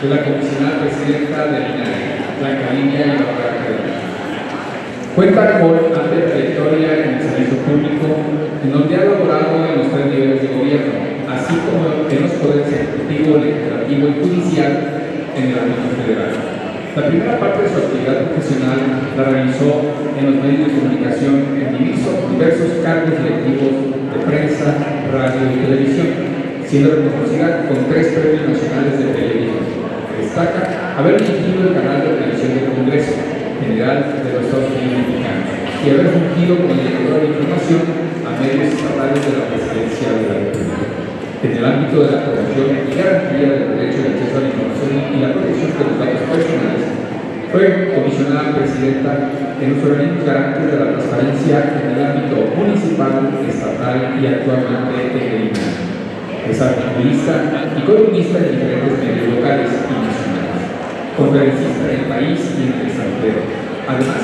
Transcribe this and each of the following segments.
de la comisionada presidenta del INAI, Blanca Lidia Ibarra Cadena. Cuenta con amplia trayectoria en el servicio público, en donde ha laborado en los 3 niveles de gobierno, así como en los poderes ejecutivo, legislativo y judicial en el ámbito federal. La primera parte de su actividad profesional la realizó en los medios de comunicación en diversos cargos directivos de prensa, radio y televisión, siendo reconocida con 3 premios nacionales de periodismo. Destaca haber dirigido el canal de televisión del Congreso General de los Estados Unidos Mexicanos y haber fungido como directora de información a medios estatales de la Presidencia de la República. En el ámbito de la promoción y garantía del derecho de acceso a la información y la protección de los datos personales, fue comisionada presidenta en los organismos garantes de la transparencia en el ámbito municipal, estatal y actualmente en el INAI. Es articulista y columnista en diferentes medios locales y nacionales, conferencista en el país y en el extranjero. Además,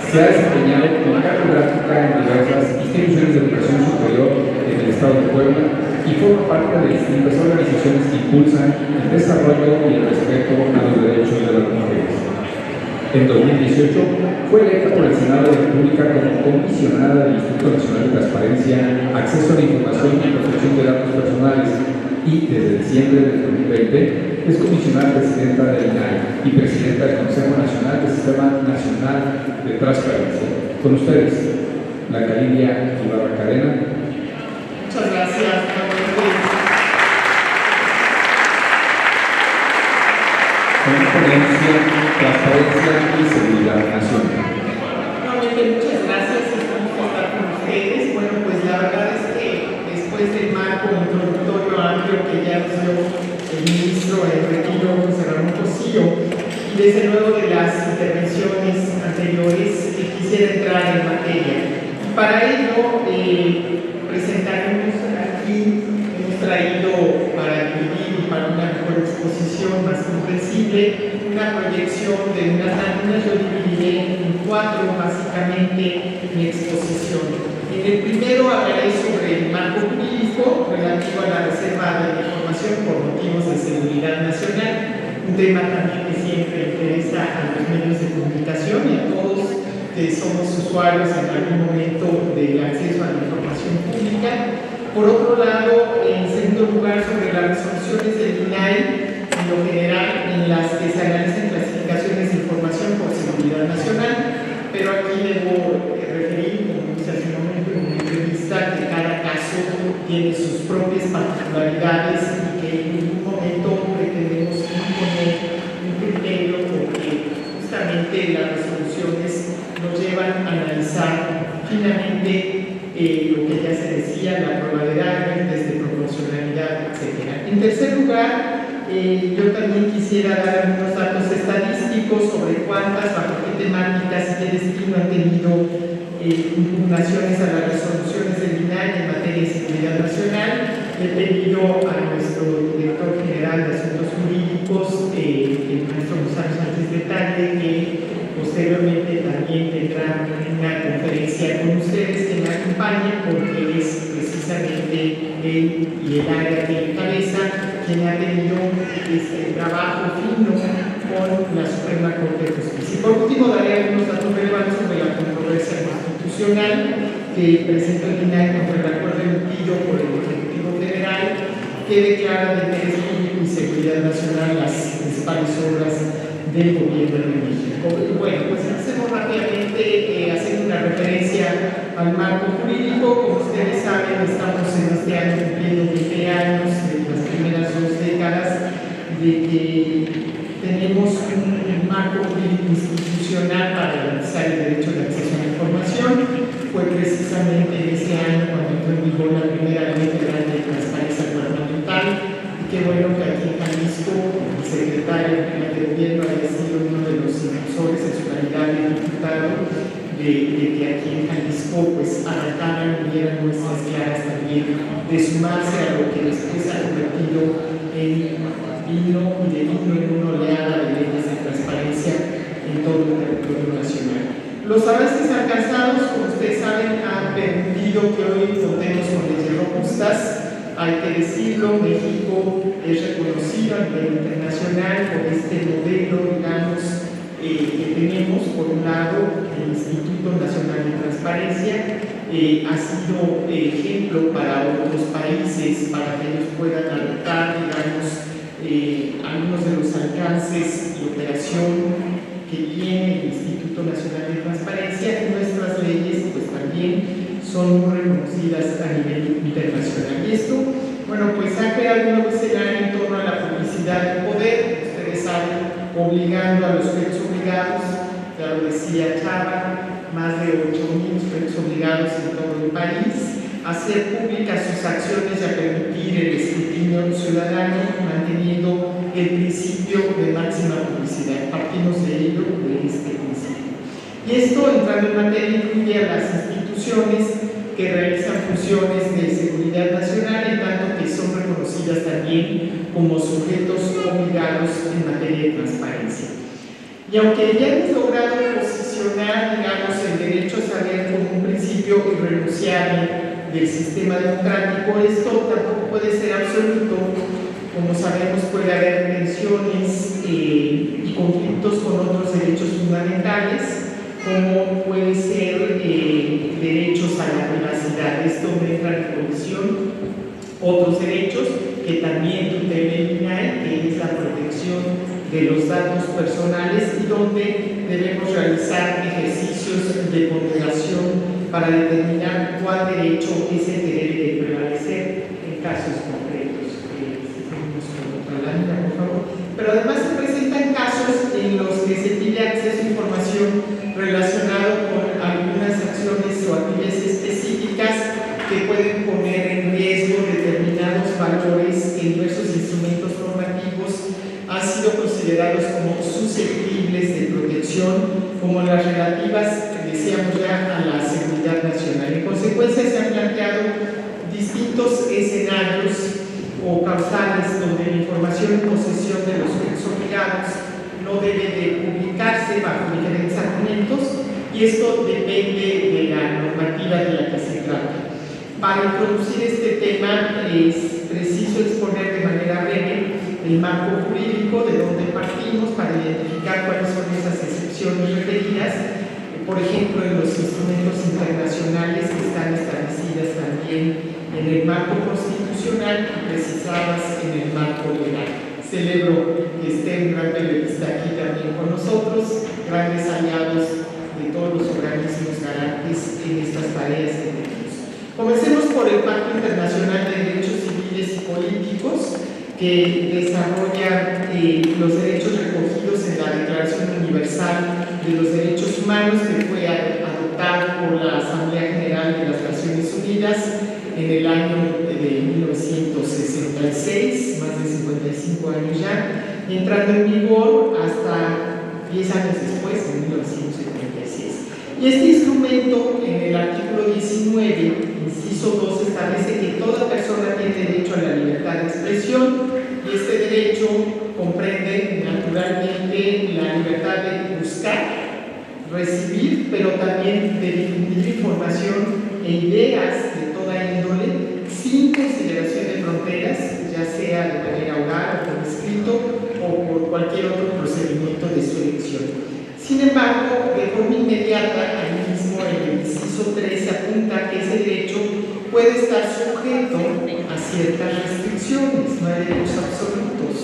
se ha desempeñado como catedrática en diversas instituciones de educación superior en el estado de Puebla y forma parte de distintas organizaciones que impulsan el desarrollo y el respeto a los derechos de las mujeres. En 2018 fue electa por el Senado de la República como comisionada del Instituto Nacional de Transparencia, Acceso a la Información y Protección de Datos Personales y desde diciembre de 2020 es comisionada presidenta del INAI y presidenta del Consejo Nacional del Sistema Nacional de Transparencia. Con ustedes, Blanca Lidia Ibarra Cadena. Muchas gracias. Conferencia, transparencia y seguridad nacional. Nuevamente, muchas gracias. Estamos por estar con ustedes. Bueno, pues la verdad es que después del marco introductorio amplio que ya nos dio el ministro Enrique José Ramón Cosío, y desde luego de las intervenciones anteriores, quisiera entrar en materia. Y para ello, presentaremos aquí, hemos traído para dividir y para una mejor exposición más comprensible, una proyección de unas láminas. Yo dividiré en 4 básicamente mi exposición. En el primero hablaré sobre el marco jurídico relativo a la reserva de la información por motivos de seguridad nacional, un tema también que siempre interesa a los medios de comunicación y a todos que somos usuarios en algún momento del acceso a la información pública. Por otro lado, en segundo lugar, sobre las resoluciones del INAI, en lo general, en las que se analizan clasificaciones de información por seguridad nacional, pero aquí debo referir, como dije hace un momento en mi entrevista, que cada caso tiene sus propias particularidades y que en ningún momento pretendemos imponer un criterio, porque justamente las resoluciones nos llevan a analizar finamente lo que ya se decía, la probabilidad, límites de proporcionalidad, etc. En tercer lugar, yo también quisiera dar algunos datos estadísticos sobre cuántas, bajo qué temáticas y qué destino han tenido impugnaciones a las resoluciones del INAI en materia de seguridad nacional. He pedido a nuestro director general de Asuntos Jurídicos, el maestro Gonzalo Sánchez de Tagle, que posteriormente también tendrá una conferencia con ustedes que me acompañe, porque es precisamente él y el área de cabeza quien ha tenido este trabajo fino con la Suprema Corte de Justicia. Y por último, daré algunos datos relevantes sobre la controversia constitucional que presentó el INAI contra el acuerdo emitido por el Ejecutivo Federal, que declara de interés público y seguridad nacional las principales obras del gobierno de México. Bueno, pues hacemos rápidamente, haciendo una referencia al marco jurídico. Como ustedes saben, estamos en este año cumpliendo 20 años de las primeras 2 décadas de que tenemos un marco jurídico institucional para garantizar el derecho de acceso a la información. Fue precisamente en ese año cuando entró en vigor la primera ley federal de transparencia gubernamental. Qué bueno que aquí en Jalisco el secretario de gobierno haya sido uno de los impulsores en su calidad de diputado de que aquí en Jalisco pues arrancaran y dieran muestras claras también de sumarse a lo que después ha convertido en vino y de vino en una oleada de leyes de transparencia en todo el territorio nacional. Los avances alcanzados, como ustedes saben, han permitido que hoy contemos con leyes robustas. Hay que decirlo, México es reconocido a nivel internacional por que tenemos. Por un lado, el Instituto Nacional de Transparencia ha sido ejemplo para otros países, para que ellos puedan adoptar, digamos, algunos de los alcances y operación que tiene el Instituto Nacional de Transparencia. Nuestras leyes pues también son muy reconocidas a nivel internacional. Y esto, bueno, pues ha creado un nuevo escenario en torno a la publicidad del poder, ustedes saben, obligando a los sujetos obligados, ya lo decía Chava, más de 8.000 sujetos obligados en todo el país, a hacer públicas sus acciones y a permitir el escrutinio ciudadano, manteniendo el principio de máxima publicidad. Partimos de ello, de este principio. Y esto, entrando en materia, incluye a las instituciones que realizan funciones de seguridad nacional, en tanto que son reconocidas también como sujetos obligados en materia de transparencia. Y aunque ya hemos logrado posicionar, digamos, el derecho a saber como un principio irrenunciable del sistema democrático, esto tampoco puede ser absoluto. Como sabemos, puede haber tensiones y conflictos con otros derechos fundamentales, como puede ser derechos a la privacidad. Esto entra en colisión otros derechos que también tutela el INAI, que es la protección de los datos personales, y donde debemos realizar ejercicios de ponderación para determinar cuál derecho es el que debe de prevalecer en casos concretos. Seguimos con otra lámina, por favor. Pero además se presentan casos en los que se pide acceso a información relacionado con algunas acciones o actividades específicas que pueden poner en riesgo determinados valores que en diversos instrumentos normativos han sido considerados como susceptibles de protección, como las relativas, decíamos ya, a la seguridad nacional. En consecuencia, se han planteado distintos escenarios o causales donde la información en posesión de los sujetos obligados no debe de publicarse bajo diferentes argumentos, y esto depende de la normativa de la que se trata. Para introducir este tema es preciso exponer de manera breve el marco jurídico de donde partimos para identificar cuáles son esas excepciones referidas, por ejemplo, en los instrumentos internacionales que están establecidas también en el marco constitucional y precisadas en el marco legal. Celebro que esté un gran periodista aquí también con nosotros, grandes aliados de todos los organismos garantes en estas tareas que tenemos. Comencemos por el Pacto Internacional de Derechos Civiles y Políticos, que desarrolla los derechos recogidos en la Declaración Universal de los Derechos Humanos, que fue adoptada por la Asamblea General de las Naciones Unidas en el año de 1966, más de 55 años ya, entrando en vigor hasta 10 años después, en 1976. Y este instrumento, en el artículo 19, inciso 2, establece que toda persona tiene derecho a la libertad de expresión, y este derecho comprende naturalmente la libertad de buscar, recibir, pero también de difundir información e ideas de toda índole, sin consideración de fronteras, ya sea de manera oral o por escrito o por cualquier otro procedimiento de su elección. Sin embargo, de forma inmediata, ahí mismo en el inciso 13 apunta que ese derecho puede estar sujeto a ciertas restricciones, no hay derechos absolutos,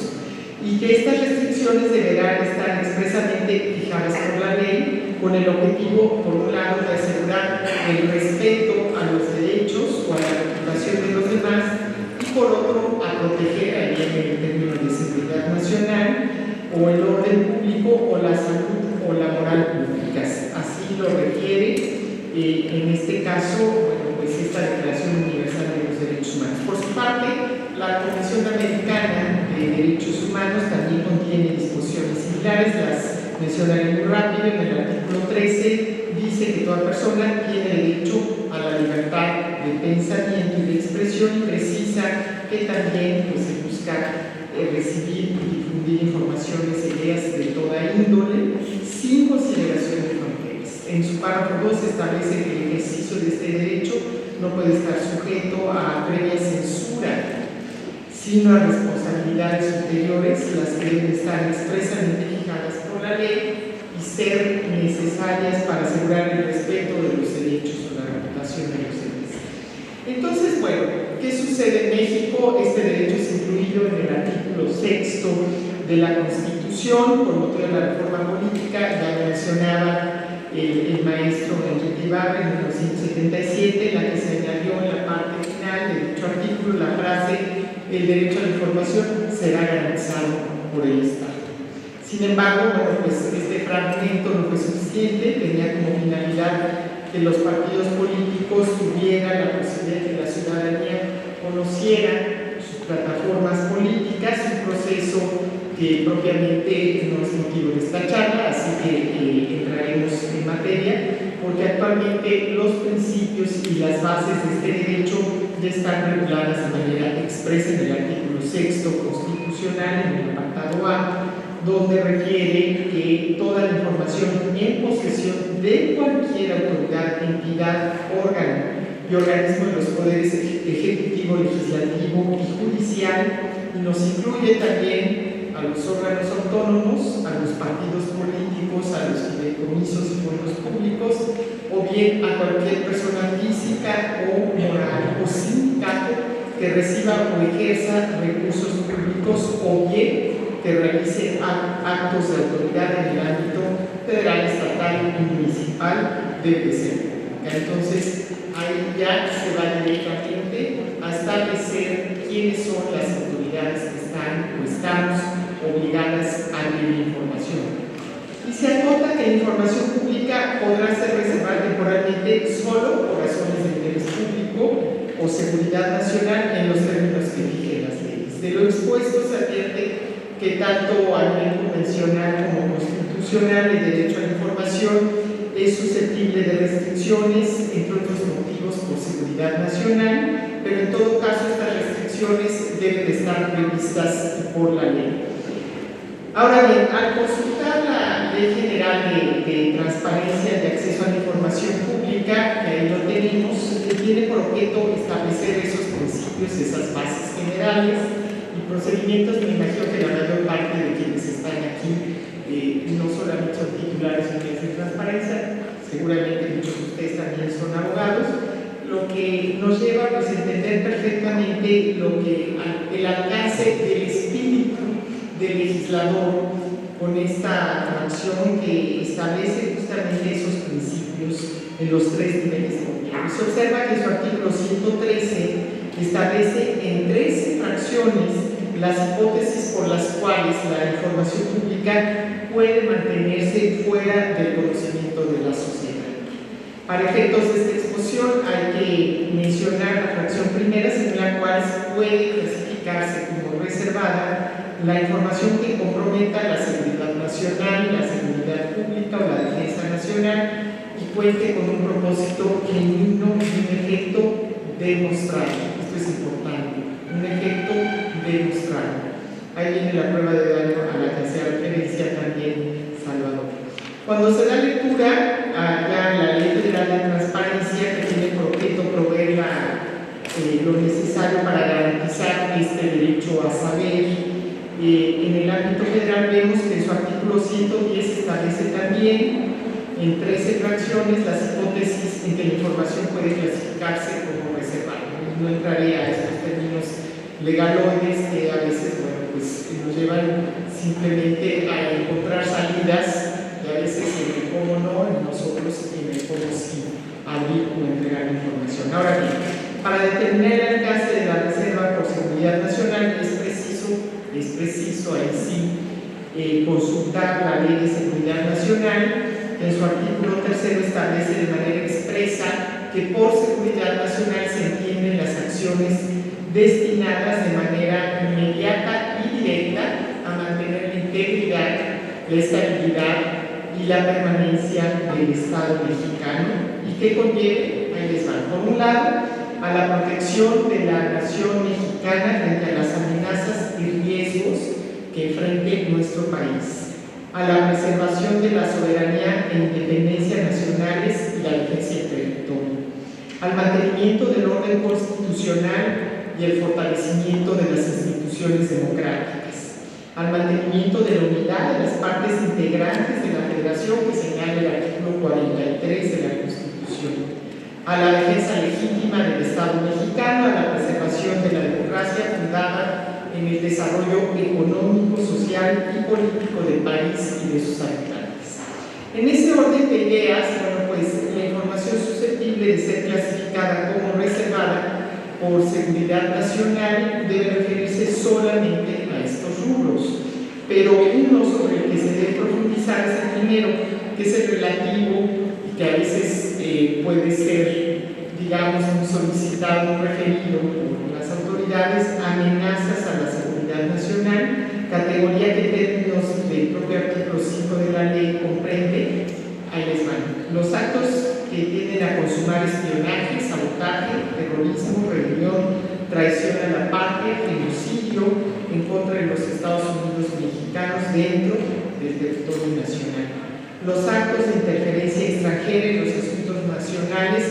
y que estas restricciones deberán estar expresamente fijadas por la ley, con el objetivo, por un lado, de asegurar el respeto a los derechos o a la reputación de los demás, y por otro, a proteger, ahí en el término de seguridad nacional, o el orden público, o la salud, o la moral públicas. Así lo requiere, en este caso, bueno, pues esta Declaración Universal de los Derechos Humanos. Por su parte, la Convención Americana de Derechos Humanos también contiene disposiciones similares, las mencionaré muy rápido. En el artículo 13 dice que toda persona tiene derecho a la libertad de pensamiento y de expresión, y precisa que también pues, se busca recibir y difundir informaciones e ideas de toda índole, sin consideración de fronteras. En su párrafo 2 establece que el ejercicio de este derecho no puede estar sujeto a previa censura, sino a responsabilidades superiores, las que deben estar expresamente fijadas por la ley y ser necesarias para asegurar el respeto de los derechos o la reputación de los demás. Entonces, bueno, ¿qué sucede en México? Este derecho es incluido en el artículo 6 de la Constitución por motivo de la reforma política. Ya mencionaba el maestro Enrique Ibarra en 1977, la que se añadió en la parte final de dicho artículo la frase: el derecho a la información será garantizado por el Estado. Sin embargo, bueno, pues este fragmento no fue suficiente, tenía como finalidad que los partidos políticos tuvieran la posibilidad de que la ciudadanía conociera sus plataformas políticas, un proceso que propiamente no es motivo de esta charla, así que entraremos en materia, porque actualmente los principios y las bases de este derecho ya están reguladas de manera expresa en el artículo 6 constitucional, en el apartado A, donde requiere que toda la información en posesión de cualquier autoridad, entidad, órgano y organismo de los poderes ejecutivo, legislativo y judicial, y nos incluye también a los órganos autónomos, a los partidos políticos, a los fideicomisos y fondos públicos, o bien a cualquier persona física o moral o sindicato que reciba o ejerza recursos públicos, o bien que realice actos de autoridad en el ámbito federal, estatal y municipal, debe ser pública. Entonces, ahí ya se va directamente a establecer quiénes son las autoridades que están o estamos obligadas a abrir información. Y se acota que la información pública podrá ser reservada temporalmente solo por razones de interés público o seguridad nacional en los términos que fijen las leyes. De lo expuesto se advierte que tanto a nivel convencional como constitucional el derecho a la información es susceptible de restricciones, entre otros motivos por seguridad nacional, pero en todo caso estas restricciones deben de estar previstas por la ley. Ahora bien, al consultar la Ley General de Transparencia de Acceso a la Información Pública, que ahí lo tenemos, tiene por objeto establecer esos principios, esas bases generales y procedimientos. Me imagino que la mayor parte de quienes están aquí no solamente son titulares de transparencia, seguramente muchos de ustedes también son abogados, lo que nos lleva pues, a entender perfectamente el alcance del espíritu del legislador con esta acción que establece justamente esos principios en los tres niveles de gobierno. Se observa que su artículo 113 establece en 13 fracciones las hipótesis por las cuales la información pública puede mantenerse fuera del conocimiento de la sociedad. Para efectos de esta exposición hay que mencionar la fracción primera, según la cual puede clasificarse como reservada la información que comprometa la seguridad nacional, la seguridad pública o la defensa nacional y cuente con un propósito genuino y un efecto demostrado. Esto es importante, un efecto demostrado. Ahí viene la prueba de daño a la que hacía referencia también Salvador. Cuando se da lectura a la Ley Federal de Transparencia, que tiene por objeto proveer lo necesario para garantizar este derecho a saber, en el ámbito federal vemos que en su artículo 110 establece también en 13 fracciones las hipótesis en que la información puede clasificarse como reservada. No entraré a estos términos legaloides que a veces pues, nos llevan simplemente a encontrar salidas y a veces en el cómo no, en nosotros en el cómo sí abrir o entregar información. Ahora bien, para determinar el alcance de la reserva por seguridad nacional es preciso ahí sí consultar la Ley de Seguridad Nacional, que en su artículo 3 establece de manera expresa que por seguridad nacional se entienden las acciones destinadas de manera inmediata y directa a mantener la integridad, la estabilidad y la permanencia del Estado mexicano y que conlleve, ahí les van, por un lado, a la protección de la nación mexicana frente a las amenazas y riesgos que enfrente nuestro país, a la preservación de la soberanía e independencia nacionales y la defensa del territorio, al mantenimiento del orden constitucional y el fortalecimiento de las instituciones democráticas, al mantenimiento de la unidad de las partes integrantes de la Federación Federación que señala el artículo 43 de la Constitución, a la defensa legítima del Estado mexicano, a la preservación de la democracia fundada en el desarrollo económico, social y político del país y de sus habitantes. En ese orden de ideas, bueno, pues la información susceptible de ser clasificada como reservada por seguridad nacional debe referirse solamente a estos rubros, pero uno sobre el que se debe profundizar es el primero, que es el relativo y que a veces puede ser, digamos, un solicitado, un referido por las autoridades, amenazas a la seguridad nacional, categoría que en términos del propio artículo 5 de la ley comprende, ahí les van, los actos que tienden a consumar espionaje, sabotaje, terrorismo, rebelión, traición a la patria, genocidio en contra de los Estados Unidos mexicanos dentro del territorio nacional. Los actos de interferencia extranjera en los asuntos nacionales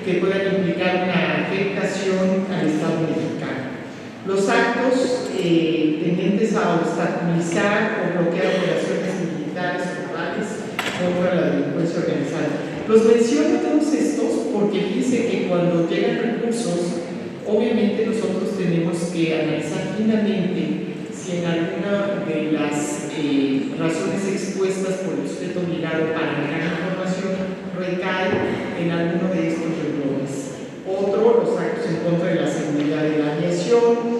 que puedan implicar una afectación al Estado mexicano. Los actos tendentes a obstaculizar o bloquear operaciones militares o totales contra la delincuencia organizada. Los menciono todos estos porque dice que cuando llegan recursos, obviamente nosotros tenemos que analizar finamente si en alguna de las razones expuestas por el sujeto obligado para negar información recae en alguno de estos renglones. Otro, los actos en contra de la seguridad de la aviación,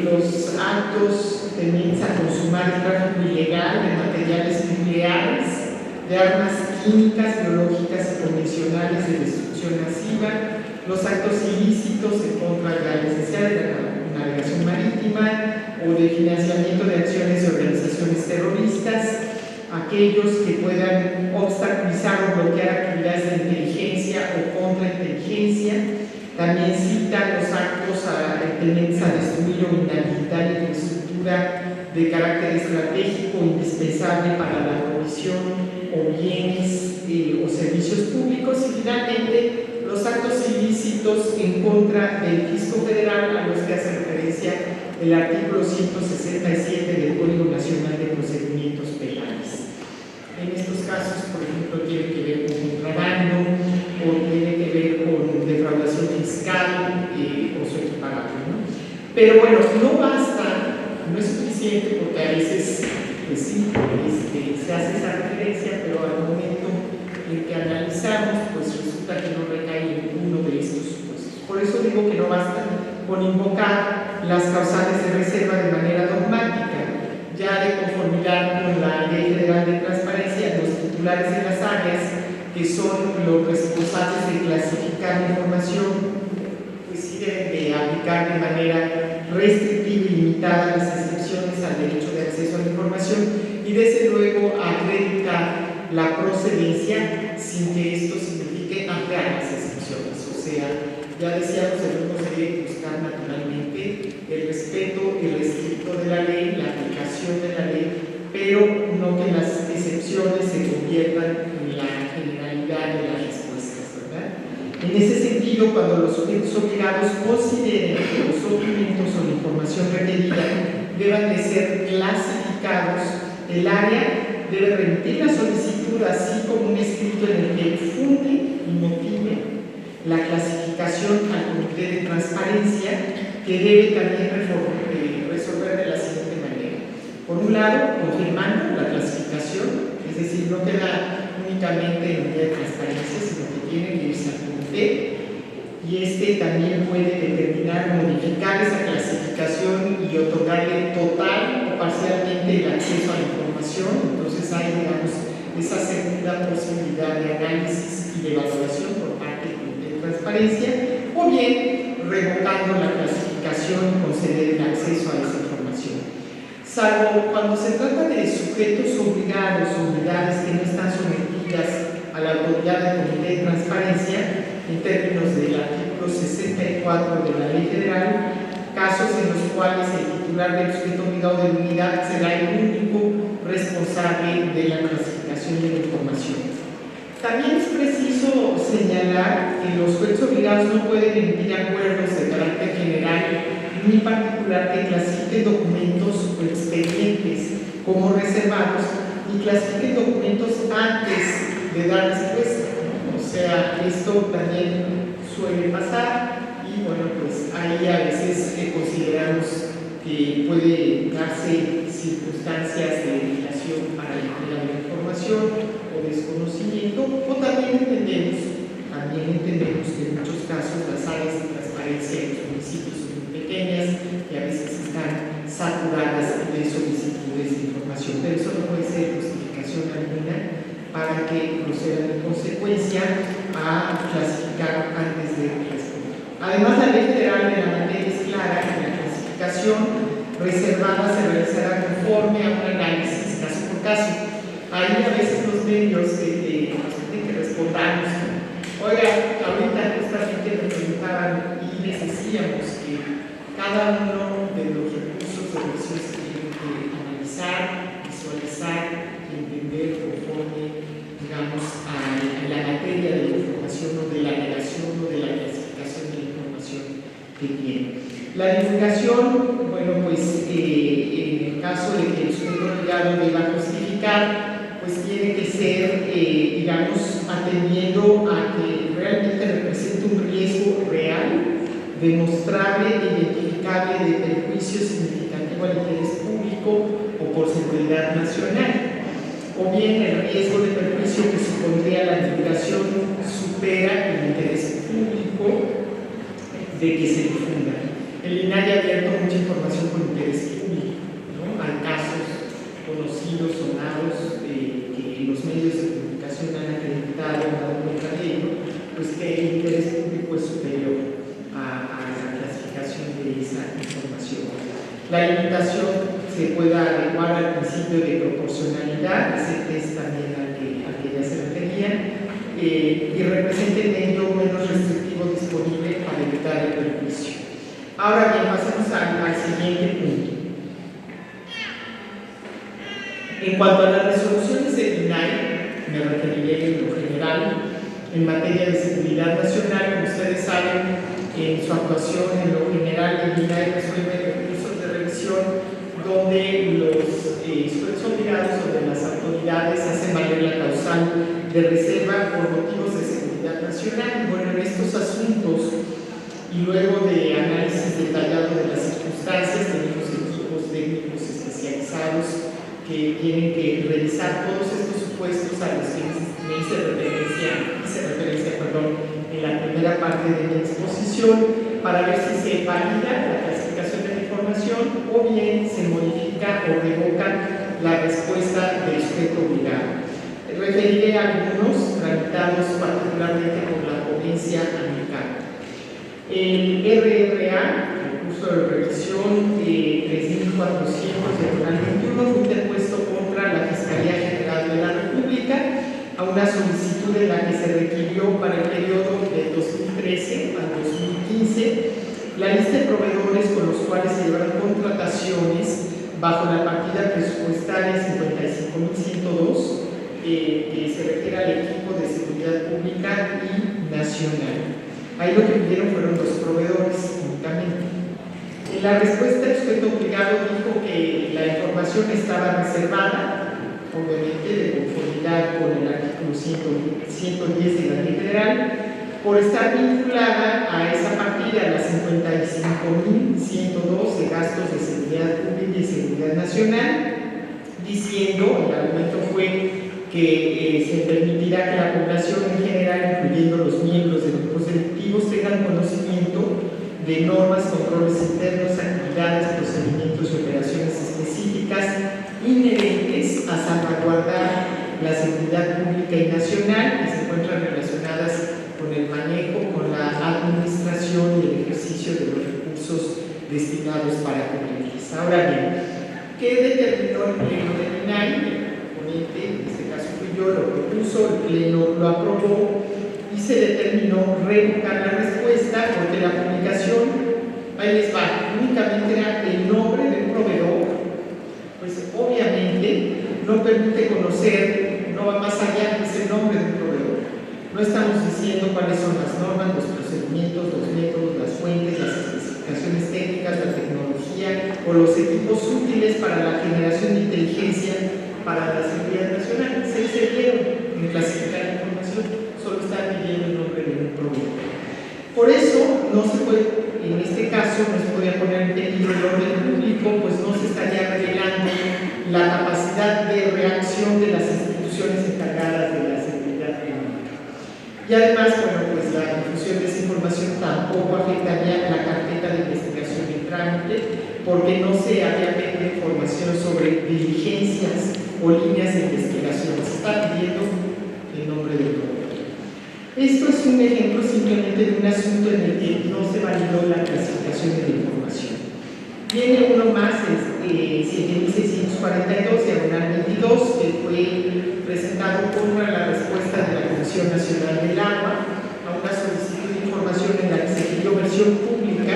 los actos tendientes a consumar el tráfico ilegal de materiales nucleares, de armas químicas, biológicas y convencionales de destrucción masiva, los actos ilícitos en contra de la necesidad de la navegación marítima o de financiamiento de acciones de organizaciones terroristas, aquellos que puedan obstaculizar o bloquear actividades de inteligencia o contrainteligencia. También citan los actos tendentes a destruir o inhabilitar infraestructura de carácter estratégico indispensable para la provisión o bienes o servicios públicos, y finalmente los actos ilícitos en contra del fisco federal a los que hace referencia el artículo 167 del Código Nacional de Procedimientos Penales. En estos casos, por ejemplo, tiene que ver con contrabando o tiene que ver con defraudación fiscal o su equiparable, ¿no? Pero bueno, no basta, no es suficiente porque a veces, pues sí, se hace esa referencia, pero al momento en que analizamos, pues resulta que no recae en ninguno de estos supuestos. Por eso digo que no basta con invocar las causales de reserva de manera dogmática, ya de conformidad con la Ley Federal de Transparencia. Los titulares de las áreas, que son los responsables de clasificar información, pues sí deben de aplicar de manera restrictiva y limitada las excepciones al derecho de acceso a la información y desde luego acreditar la procedencia sin que esto signifique ampliar las excepciones. O sea, ya decíamos, debemos de buscar naturalmente el respeto irrestricto de la ley, la aplicación de la ley, pero no que las excepciones se conviertan en la generalidad de las respuestas, ¿verdad? En ese sentido, cuando los sujetos obligados consideren que los documentos o la información requerida deban de ser clasificados, el área debe remitir la solicitud así como un escrito en el que funde y motive la clasificación al Comité de Transparencia, que debe también resolver de la siguiente manera. Por un lado, confirmando la clasificación, es decir, no queda únicamente en unidad de transparencia, sino que tiene que irse al comité, y este también puede determinar modificar esa clasificación y otorgarle total o parcialmente el acceso a la información. Entonces hay, digamos, esa segunda posibilidad de análisis y de evaluación por parte del Comité de Transparencia, o bien revocando la clasificación y conceder el acceso a esa información. Salvo cuando se trata de sujetos obligados o unidades que no están sometidas a la autoridad del Comité de Transparencia, en términos del artículo 64 de la Ley Federal, casos en los cuales el titular del sujeto obligado de la unidad será el único responsable de la clasificación de la información. También es preciso señalar que los sujetos obligados no pueden emitir acuerdos de carácter general ni particular que clasifiquen documentos o expedientes como reservados y clasifiquen documentos antes de dar respuesta, ¿no? O sea, esto también suele pasar y bueno, pues ahí a veces consideramos que puede darse circunstancias de legislación para la entrega de la información o desconocimiento, o también entendemos que en muchos casos las áreas de transparencia en los municipios son muy pequeñas y a veces están saturadas de solicitudes de información, pero eso no puede ser justificación alguna para que procedan en consecuencia a clasificar antes de responder. Además, la ley federal de la materia es clara que la clasificación reservada se realizará conforme a un análisis caso por caso. Ahí a veces los medios nos piden que respondamos. Oiga, ahorita justamente me preguntaban y les decíamos que cada uno de los recursos de revisión se tiene que analizar, visualizar y entender conforme, digamos, a la materia de la información o de la negación o de la clasificación de la información que tiene. La divulgación, bueno, pues en el caso de que el sujeto obligado deba justificar, pues tiene que ser, digamos, atendiendo a que realmente represente un riesgo real, demostrable e identificable de perjuicio significativo al interés público o por seguridad nacional, o bien el riesgo de perjuicio que supondría la divulgación supera el interés público de que se difunda. El INAI ha abierto mucha información con interés público, ¿no? Hay casos conocidos, sonados, que los medios de comunicación han acreditado, han dado cuenta de ello, pues que el interés público es superior a la clasificación de esa información. La limitación se puede adecuar al principio de proporcionalidad, ese test también al que ya se refería, y representa en ello menos restrictivo disponible para evitar el perjuicio. Ahora bien, pasemos al siguiente punto. En cuanto a las resoluciones del INAI, me referiré en lo general, en materia de seguridad nacional, como ustedes saben, en su actuación en lo general, el INAI resuelve recursos de revisión donde los sujetos obligados o de las autoridades hacen valer la causal de reserva por motivos de seguridad nacional. Bueno, en estos asuntos y luego de análisis detallado de las circunstancias, tenemos grupos técnicos especializados que tienen que revisar todos estos supuestos a los que hice referencia en la primera parte de mi exposición, para ver si se valida la clasificación de la información o bien se modifica o revoca la respuesta del sujeto obligado. Referiré a algunos tramitados particularmente por la ponencia americana. El RRA, recurso de revisión 3400/2021, fue interpuesto contra la Fiscalía General de la República a una solicitud en la que se requirió para el periodo de 2013 al 2015 la lista de proveedores con los cuales se llevaron contrataciones bajo la partida presupuestaria 55.102 que se refiere al equipo de seguridad pública y nacional. Ahí lo que pidieron fueron los proveedores únicamente. En la respuesta el sujeto obligado dijo que la información estaba reservada, obviamente de conformidad con el artículo 110 de la Ley Federal, por estar vinculada a esa partida, a las 55.102 de gastos de seguridad pública y seguridad nacional, diciendo, el argumento fue que se permitirá que la población en general, incluyendo los miembros de grupos delictivos, tengan conocimiento de normas, controles internos, actividades, procedimientos y operaciones específicas inherentes a salvaguardar la seguridad pública y nacional que se encuentran relacionadas con el manejo, con la administración y el ejercicio de los recursos destinados para cumplirles. Ahora bien, ¿qué determinó el Pleno del INAI? El ponente, en este caso fui yo, lo propuso, el Pleno lo aprobó y se determinó revocar la respuesta porque la publicación, ahí les va, únicamente era el nombre del proveedor, pues obviamente no permite conocer, no va más allá, es el nombre del proveedor. No estamos diciendo cuáles son las normas, los procedimientos, los métodos, las fuentes, las especificaciones técnicas, la tecnología o los equipos útiles para la generación de inteligencia para la seguridad nacional. Se excedieron en clasificar información, solo están pidiendo el nombre de un proveedor. Por eso, no se puede, en este caso, no se podría poner en peligro el orden público, pues no se estaría revelando la capacidad de reacción de las instituciones encargadas de la seguridad pública. Y además, bueno, pues la difusión de esa información tampoco afectaría la carpeta de investigación en trámite, porque no se había pedido información sobre diligencias o líneas de investigación. Se está pidiendo el nombre del proveedor. Esto es un ejemplo simplemente de un asunto en el que no se validó la clasificación de la información. Viene uno más, 7642, diagonal 22, que fue presentado contra la respuesta de la Comisión Nacional del Agua a una solicitud de información en la que se pidió versión pública,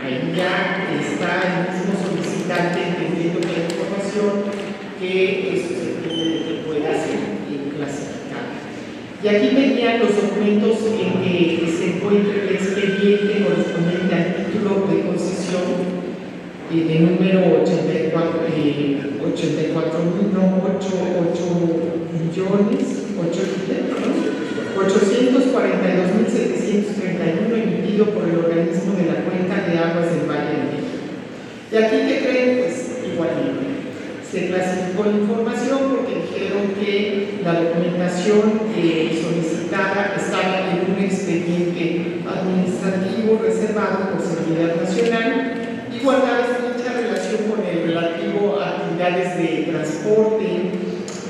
ahí ya está el mismo solicitante entendiendo que la información que es susceptible de que pueda ser clasificada. Y aquí venían los documentos en que se encuentra el expediente correspondiente al título de concesión de número 842.731 emitido por el organismo de la Cuenca de Aguas del Valle de México. Y aquí, ¿qué creen? Pues igualmente. Se clasificó la información porque dijeron que la documentación solicitada estaba en un expediente administrativo reservado por Seguridad Nacional y guardaba estrecha relación con el relativo a actividades de transporte,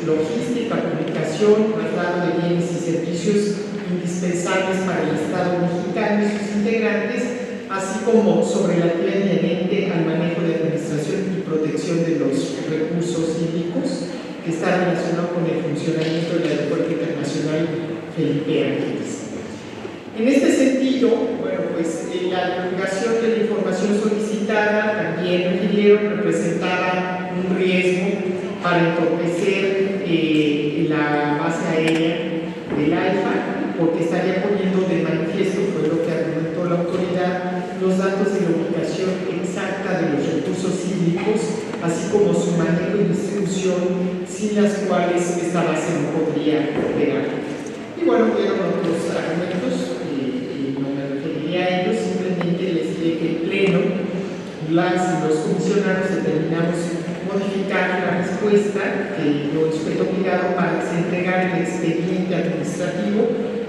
logística, comunicación, traslado de bienes y servicios indispensables para el Estado mexicano y sus integrantes, así como sobre la actividad inherente al manejo de administración y protección de los recursos hídricos que está relacionado con el funcionamiento del Aeropuerto Internacional Felipe Ángeles. En este sentido, bueno, pues la divulgación de la información solicitada también refirieron representaba un riesgo para entorpecer la base aérea del AIFA, porque estaría poniendo de manifiesto, fue lo que argumentó la autoridad, los datos de la ubicación exacta de los recursos hídricos, así como su manejo y distribución, sin las cuales esta base no podría operar. Y bueno, vieron otros argumentos, no me referiría a ellos, simplemente les diré que el Pleno, los comisionados determinamos modificar la respuesta que nos fue obligado para que se entregara el expediente administrativo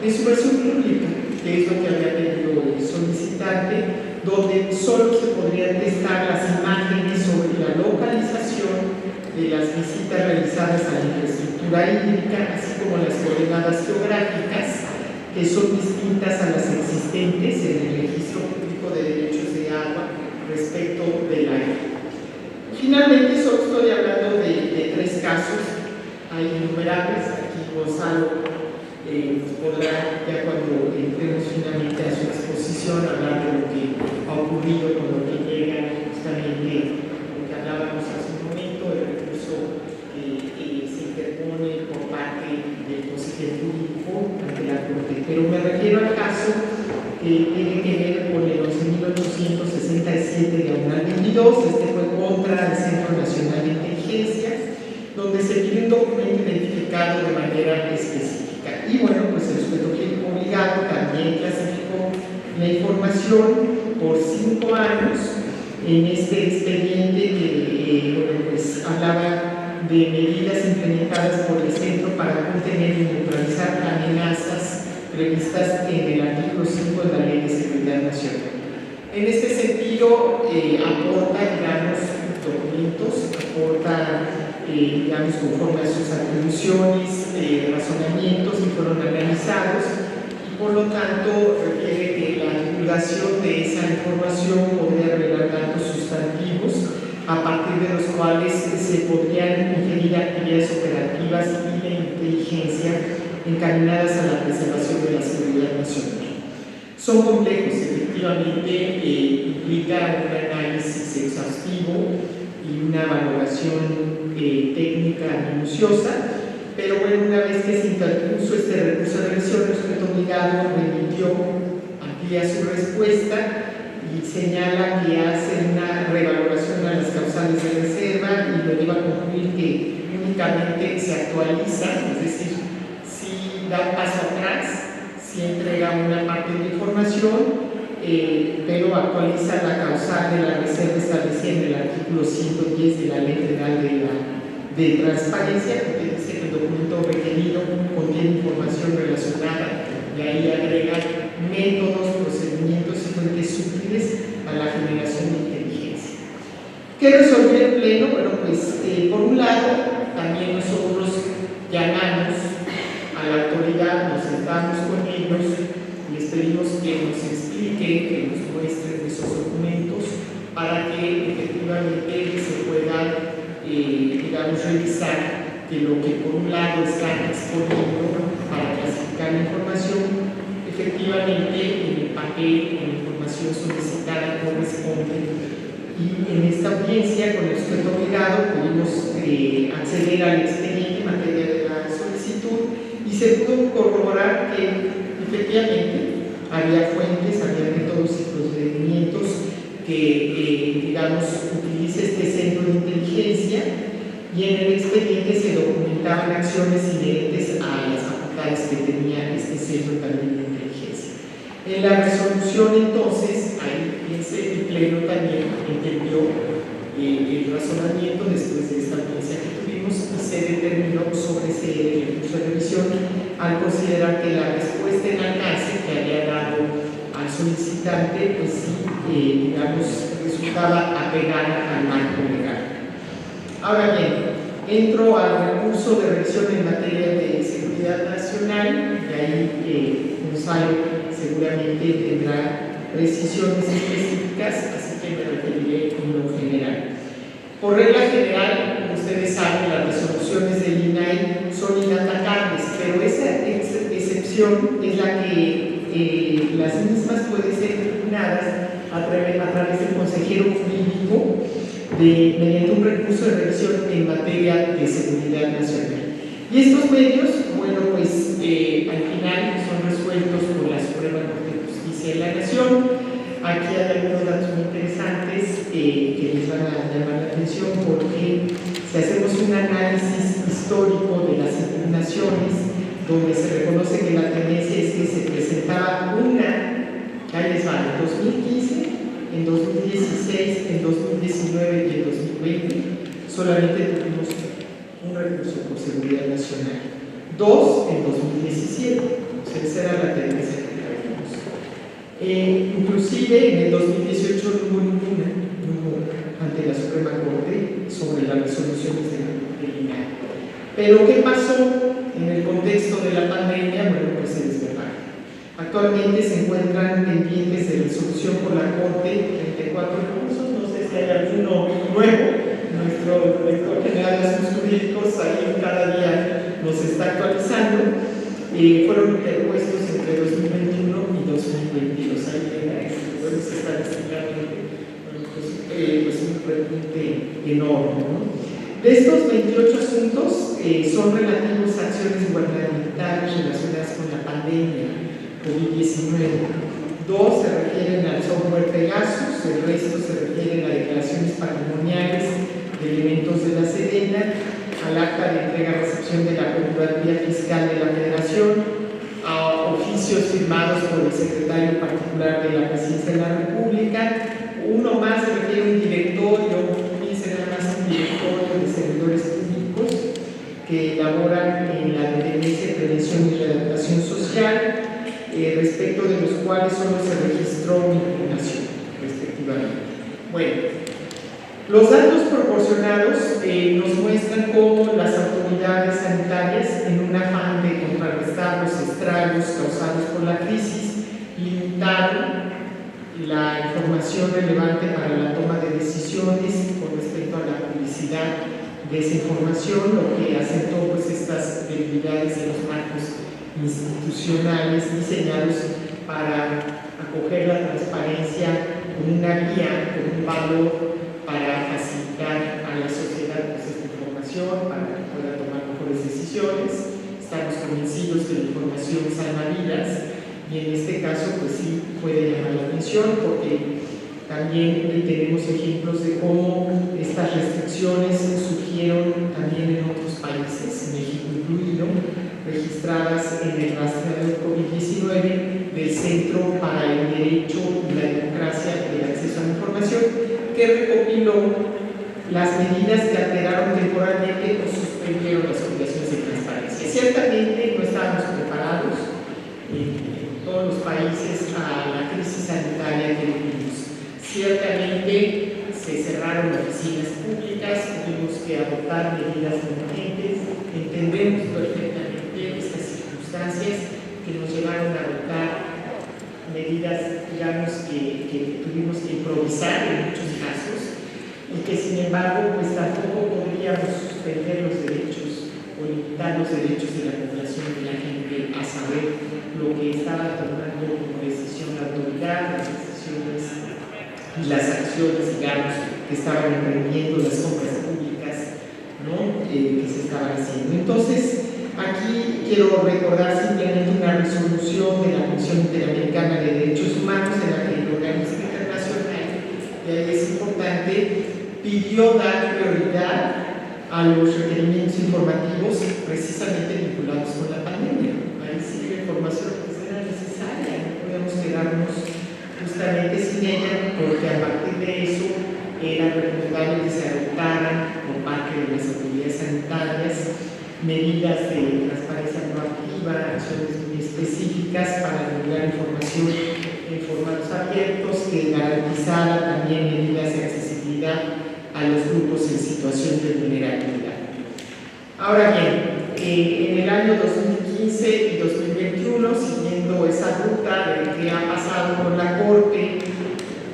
en su versión pública, que es lo que había pedido el solicitante, donde solo se podrían testar las imágenes sobre la localización de las visitas realizadas a la infraestructura hídrica, así como las coordenadas geográficas, que son distintas a las existentes en el Registro Público de Derechos de Agua respecto del aire. Finalmente, solo estoy hablando de 3 casos, hay innumerables, aquí Gonzalo podrá, ya cuando entremos finalmente a su exposición, hablar de lo que ha ocurrido con lo que llega justamente lo que hablábamos hace un momento, el recurso que se interpone por parte del consejero jurídico ante la Corte. Pero me refiero al caso que tiene que ver con el 11.867 diagonal 22, este fue contra el Centro Nacional de Inteligencia, donde se pide un documento identificado de manera específica. Y bueno, pues el sujeto obligado también clasificó la información por 5 años en este expediente que bueno, pues hablaba de medidas implementadas por el centro para contener y neutralizar amenazas previstas en el artículo 5 de la Ley de Seguridad Nacional. En este sentido, aporta, digamos, documentos, aporta, digamos, conforme a sus atribuciones, razonamientos que fueron analizados y por lo tanto refiere que la divulgación de esa información podría revelar datos sustantivos a partir de los cuales se podrían ingerir actividades operativas y de inteligencia encaminadas a la preservación de la seguridad nacional. Son complejos, efectivamente, implica un análisis exhaustivo y una valoración técnica minuciosa, pero bueno, una vez que se interpuso este recurso de revisión, el sujeto obligado remitió, amplía su respuesta y señala que hace una revaloración a las causales de reserva y lo lleva a concluir que únicamente se actualiza, es decir, si da un paso atrás, si entrega una parte de información, pero actualiza la causal de la reserva establecida en el artículo 110 de la Ley Federal de Transparencia, porque dice que el documento requerido contiene información relacionada y ahí agrega métodos, procedimientos y fuentes útiles a la generación de inteligencia. ¿Qué resolvió el Pleno? Bueno, pues por un lado, también nosotros llamamos a la autoridad, nos sentamos con ellos, les pedimos que nos expliquen, que nos muestren esos documentos para que efectivamente se pueda, digamos, revisar que lo que por un lado están exponiendo para clasificar la información, efectivamente en el papel, en la información solicitada corresponde. Y en esta audiencia con el sujeto obligado pudimos acceder al expediente en materia de la solicitud y se pudo corroborar que efectivamente había fuentes, había métodos y procedimientos que, digamos, utiliza este centro de inteligencia, y en el expediente se documentaban acciones inherentes a las facultades que tenía este centro también de inteligencia. En la resolución, entonces, ahí el Pleno también entendió el razonamiento después de esta audiencia que tuvimos y se determinó sobre ese recurso de revisión al considerar que la respuesta en alcance que había dado al solicitante, pues sí, digamos, resultaba apegada al marco legal. Ahora bien, entro al recurso de revisión en materia de seguridad nacional, y ahí Gonzalo seguramente tendrá precisiones específicas, así que me referiré en lo general. Por regla general, como ustedes saben, las resoluciones del INAI son inatacables, pero esa excepción es la que las mismas pueden ser impugnadas a través del consejero jurídico mediante un recurso de revisión en materia de seguridad nacional. Y estos medios, bueno, pues al final son resueltos por la Suprema Corte de Justicia de la Nación. Aquí hay algunos datos muy interesantes que les van a llamar la atención, porque si hacemos un análisis histórico de las impugnaciones, donde se reconoce que la tendencia es que se presentaba una, ahí les va, en 2015, en 2016, en 2019 y en 2020, solamente tuvimos un recurso por seguridad nacional. 2 en 2017, o sea, esa era la tendencia que traíamos. Inclusive en el 2018 no hubo ninguna ante la Suprema Corte sobre las resoluciones del INAI. Pero ¿qué pasó en el contexto de la pandemia? Bueno, pues se desverbaron. Actualmente se encuentran pendientes de resolución por la Corte 34 recursos, no sé si hay alguno nuevo. Nuestro director general de asuntos jurídicos ahí cada día nos está actualizando. Fueron interpuestos entre 2021 y 2022. Ahí podemos estar explicando pues un repunte enorme, ¿no? De estos 28 asuntos son relativos a acciones gubernamentales relacionadas con la pandemia COVID-19. 2 se refieren al software Pegasus, el resto se refieren a declaraciones patrimoniales de elementos de la Sedena, al acta de entrega-recepción de la Procuraduría Fiscal de la Federación, a oficios firmados por el secretario particular de la Presidencia de la República. Uno más se refiere a un directorio, fíjense nada más, un directorio de servidores públicos que elaboran en la Dependencia de Prevención y Readaptación Social, respecto de los cuales solo se registró una impugnación, respectivamente. Bueno, los datos proporcionados nos muestran cómo las autoridades sanitarias, en un afán de contrarrestar los estragos causados por la crisis, limitaron la información relevante para la toma de decisiones con respecto a la publicidad de esa información, lo que asentó pues estas debilidades en los marcos institucionales diseñados para acoger la transparencia con una guía, con un valor para facilitar a la sociedad pues, esta información, para que pueda tomar mejores decisiones. Estamos convencidos que la información salva vidas, y en este caso pues sí puede llamar la atención porque También tenemos ejemplos de cómo estas restricciones surgieron también en otros países, México incluido, registradas en el rastreo del COVID-19 del Centro para el Derecho y la Democracia y el Acceso a la Información, que recopiló las medidas que alteraron temporalmente o suspendieron las obligaciones de transparencia. Ciertamente no estábamos preparados en todos los países a la crisis sanitaria que vivimos. Ciertamente se cerraron oficinas públicas, tuvimos que adoptar medidas urgentes, entendemos perfectamente estas circunstancias que nos llevaron a adoptar medidas, digamos, que tuvimos que improvisar en muchos casos y que sin embargo pues tampoco podríamos suspender los derechos o limitar los derechos de la población y de la gente a saber lo que estaba tomando como decisión la autoridad, las decisiones y las acciones, digamos, que estaban emprendiendo las compras públicas, ¿no? Que se estaban haciendo. Entonces, aquí quiero recordar simplemente una resolución de la Comisión Interamericana de Derechos Humanos en la que el organismo internacional, y ahí es importante, pidió dar prioridad a los requerimientos informativos precisamente vinculados con la pandemia. Ahí sí la información pues, era necesaria, no podíamos quedarnos justamente sin ella, porque a partir de eso era recomendable que se adoptaran por parte de las autoridades sanitarias medidas de transparencia proactiva, acciones muy específicas para divulgar información en formatos abiertos que garantizara también medidas de accesibilidad a los grupos en situación de vulnerabilidad. Ahora bien, en el año 2015 y 2021, siguiendo esa ruta de que ha pasado por la Corte,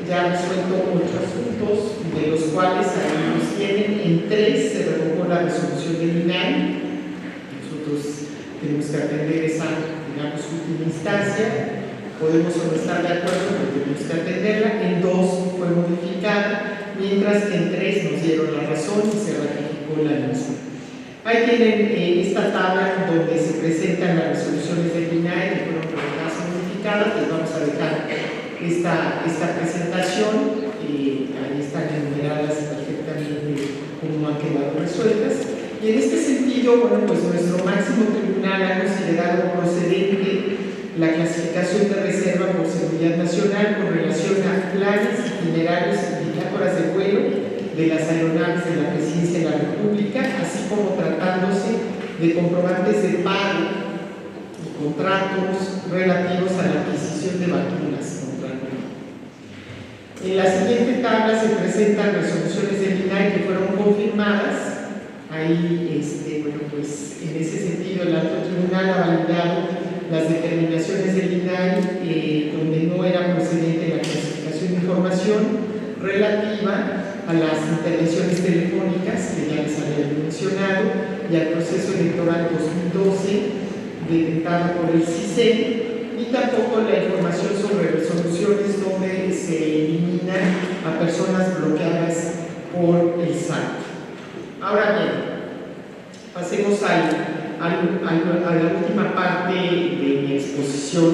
ya ha resuelto muchos asuntos, de los cuales algunos tienen, en 3 se revocó la resolución del INAI. Nosotros tenemos que atender esa, digamos, última instancia, podemos o no estar de acuerdo, pero tenemos que atenderla. En 2 fue modificada, mientras que en 3 nos dieron la razón y se ratificó la misma. Ahí tienen esta tabla donde se presentan las resoluciones del INAI que fueron provocadas o modificadas. Les vamos a dejar esta presentación, ahí están enumeradas perfectamente cómo han quedado resueltas. Y en este sentido, bueno, pues nuestro máximo tribunal ha considerado procedente la clasificación de reserva por seguridad nacional con relación a planes, itinerarios y bitácoras de vuelo de las aeronaves de la Presidencia de la República, así como tratándose de comprobantes de pago y contratos relativos a la adquisición de vacunas contra el COVID. En la siguiente tabla se presentan resoluciones del INAI que fueron confirmadas. Ahí, bueno, pues en ese sentido el alto tribunal ha validado las determinaciones del INAI donde no era procedente la clasificación de información relativa a las intervenciones telefónicas que ya les había mencionado y al proceso electoral 2012 detectado por el CISEN, y tampoco la información sobre resoluciones donde se eliminan a personas bloqueadas por el SAT. Ahora bien, pasemos a la última parte de mi exposición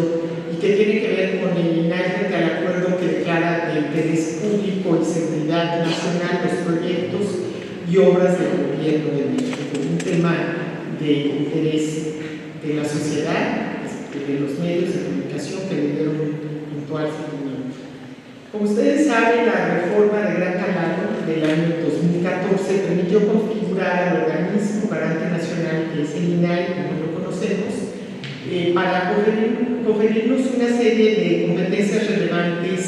y que tiene que ver con el INAI al acuerdo que declara de interés público y seguridad nacional los proyectos y obras del gobierno de México, un tema de interés de la sociedad, de los medios de comunicación que le dieron puntual seguimiento. Como ustedes saben, la reforma de gran calado del año 2014 permitió configurar al organismo garante nacional que es el INAI, como lo conocemos, para conferirnos una serie de competencias relevantes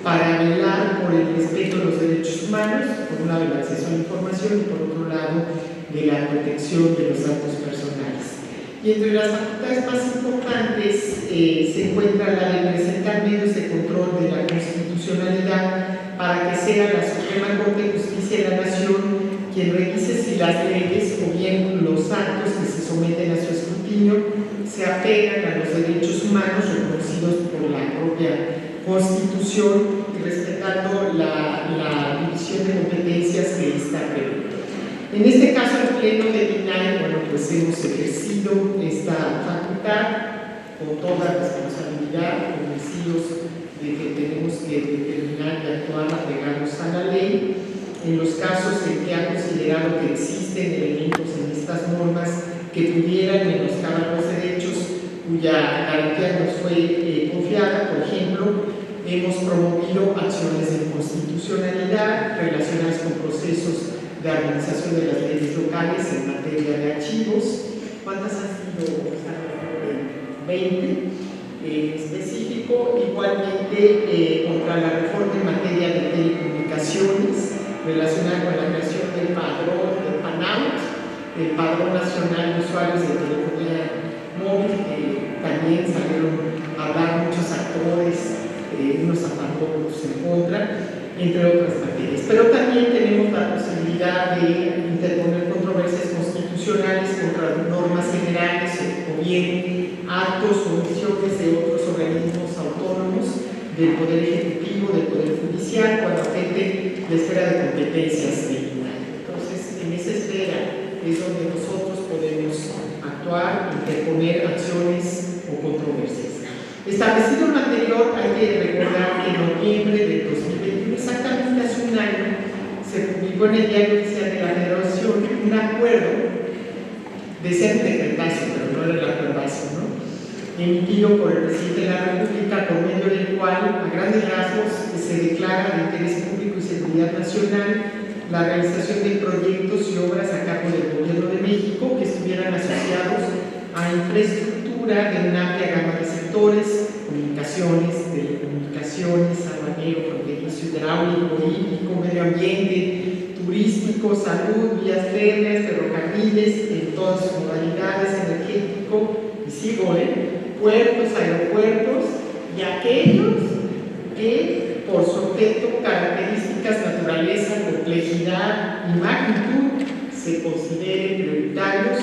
para velar por el respeto de los derechos humanos, por un lado el acceso a la información y por otro lado de la protección de los datos personales. Y entre las facultades más importantes se encuentra la de presentar medios de control de la constitucionalidad para que sea la Suprema Corte de Justicia de la Nación quien revise si las leyes o bien los actos que se someten a su escrutinio se apegan a los derechos humanos reconocidos por la propia Constitución y respetando la división de competencias que está prevista. En este caso, el Pleno del INAI, bueno, pues hemos ejercido esta facultad con toda responsabilidad, convencidos de de que tenemos que determinar y actuar apegados a la ley. En los casos en que ha considerado que existen elementos en estas normas que pudieran menoscabar los derechos cuya garantía nos fue confiada, por ejemplo, hemos promovido acciones de inconstitucionalidad relacionadas con procesos de armonización de las leyes locales en materia de archivos. ¿Cuántas han sido? 20 específico. Igualmente contra la reforma en materia de telecomunicaciones relacionada con la creación del padrón del PANAUT, el Padrón Nacional de Usuarios de Telefonía Móvil, que también salieron a hablar muchos actores, unos a favor, otros en contra, entre otras materias. Pero también tenemos la posibilidad de interponer controversias constitucionales contra normas generales o bien actos o decisiones de otros organismos autónomos del Poder Ejecutivo, del Poder Judicial, cuando afecte la esfera de competencias del INAI. Entonces, en esa esfera es donde nosotros podemos actuar, interponer acciones o controversias. Establecido lo anterior, hay que recordar que en noviembre del 2021, exactamente hace un año, se publicó en el Diario Oficial de la Federación un acuerdo, de ser un decretazo, pero no era el acuerdazo, ¿no?, emitido por el presidente de la República, por medio del cual, a grandes rasgos, se declara de interés público y seguridad nacional la realización de proyectos y obras a cargo del Gobierno de México que estuvieran asociados a infraestructura de una amplia gama de sectores: comunicaciones, telecomunicaciones, sabanero, fronterizo, hidráulico, hídrico, medio ambiente, turístico, salud, vías férreas, ferrocarriles en todas sus modalidades, energético, y sigo, puertos, aeropuertos y aquellos que por su objeto, características, naturaleza, complejidad y magnitud se consideren prioritarios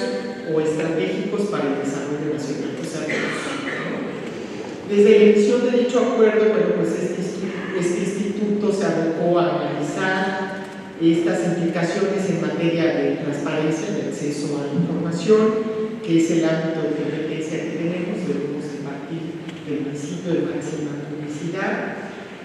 o estratégicos para el desarrollo nacional. O sea, desde la emisión de dicho acuerdo, bueno, pues este instituto se abocó a analizar estas implicaciones en materia de transparencia, de acceso a la información, que es el ámbito de competencia que tenemos. Debemos partir del principio de máxima publicidad.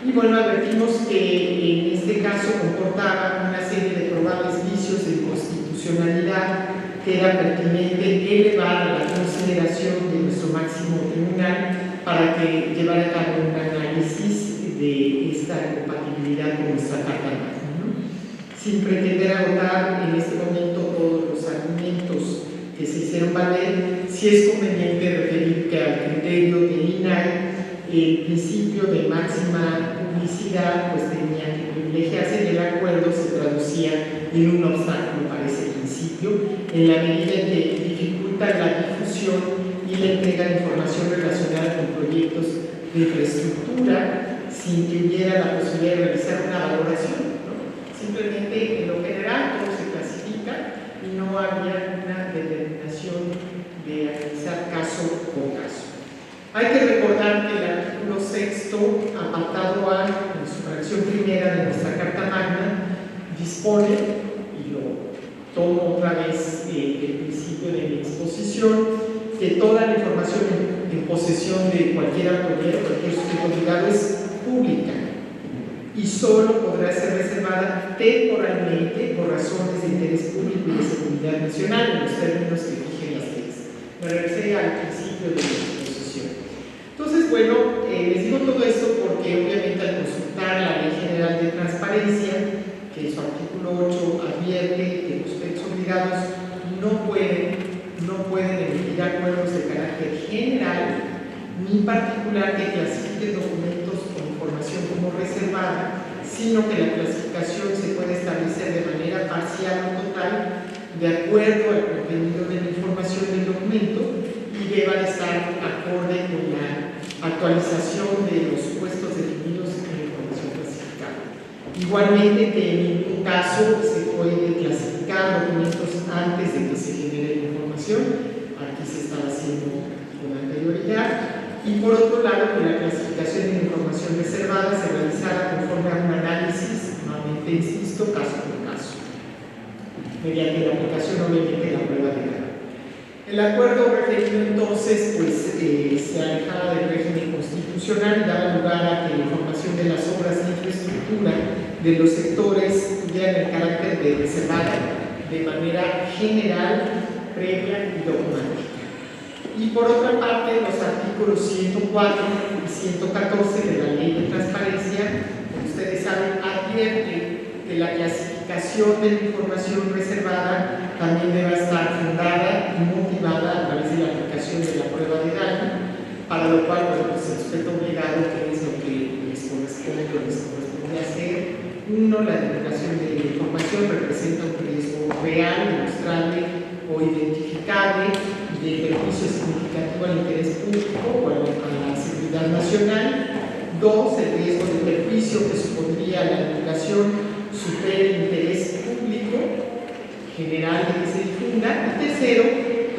Y bueno, advertimos que en este caso comportaba una serie de probables vicios de inconstitucionalidad que era pertinente elevar a la consideración de nuestro máximo tribunal para que llevara a cabo un análisis de esta incompatibilidad con nuestra Carta Magna, ¿no? Sin pretender agotar en este momento todos los argumentos que se hicieron valer, sí es conveniente referir que al criterio del INAI el principio de máxima publicidad pues tenía que privilegiarse, y el acuerdo se traducía en un obstáculo para ese principio, en la medida en que dificulta la difusión y la entrega de información relacionada con proyectos de infraestructura sin que hubiera la posibilidad de realizar una valoración, ¿no? Simplemente en lo general todo se clasifica y no había una determinación de analizar caso por caso. Hay que recordar que el artículo 6º, apartado A, en su fracción primera de nuestra Carta Magna, dispone, y lo tomo otra vez el principio de mi exposición, que toda la información en posesión de cualquier autoridad, cualquier sujeto obligado, es pública y solo podrá ser reservada temporalmente por razones de interés público y de seguridad nacional, en los términos que fijen las leyes. Me regresé al principio de mi exposición. Entonces, bueno, les digo todo esto porque obviamente al consultar la Ley General de Transparencia, que en su artículo 8 advierte que los sujetos obligados no pueden emitir acuerdos de carácter general ni particular que clasifiquen documentos o información como reservada, sino que la clasificación se puede establecer de manera parcial o total de acuerdo al contenido de la información del documento y deba de estar acorde con la actualización de los supuestos definidos en la información clasificada. Igualmente que en ningún caso se puede clasificar documentos antes de que se genere la información. Aquí se estaba haciendo con anterioridad. Y por otro lado, que la clasificación de la información reservada se realizara conforme a un análisis, nuevamente insisto, caso por caso, mediante la aplicación obviamente de la prueba de grado. El acuerdo referido entonces se alejaba del régimen constitucional y daba lugar a que la información de las obras de infraestructura de los sectores tuvieran el carácter de reservada de manera general, previa y dogmática. Y por otra parte, los artículos 104 y 114 de la Ley de Transparencia, como ustedes saben, advierte que la clasificación de la información reservada también debe estar fundada y motivada a través de la aplicación de la prueba de daño, para lo cual, bueno, pues el sujeto obligado, que es lo que les corresponde hacer. Uno, la divulgación de la información representa un riesgo real, demostrable o identificable de perjuicio significativo al interés público o a la seguridad nacional. Dos, el riesgo de perjuicio que supondría la divulgación supera el interés público general de que se difunda. Y tercero,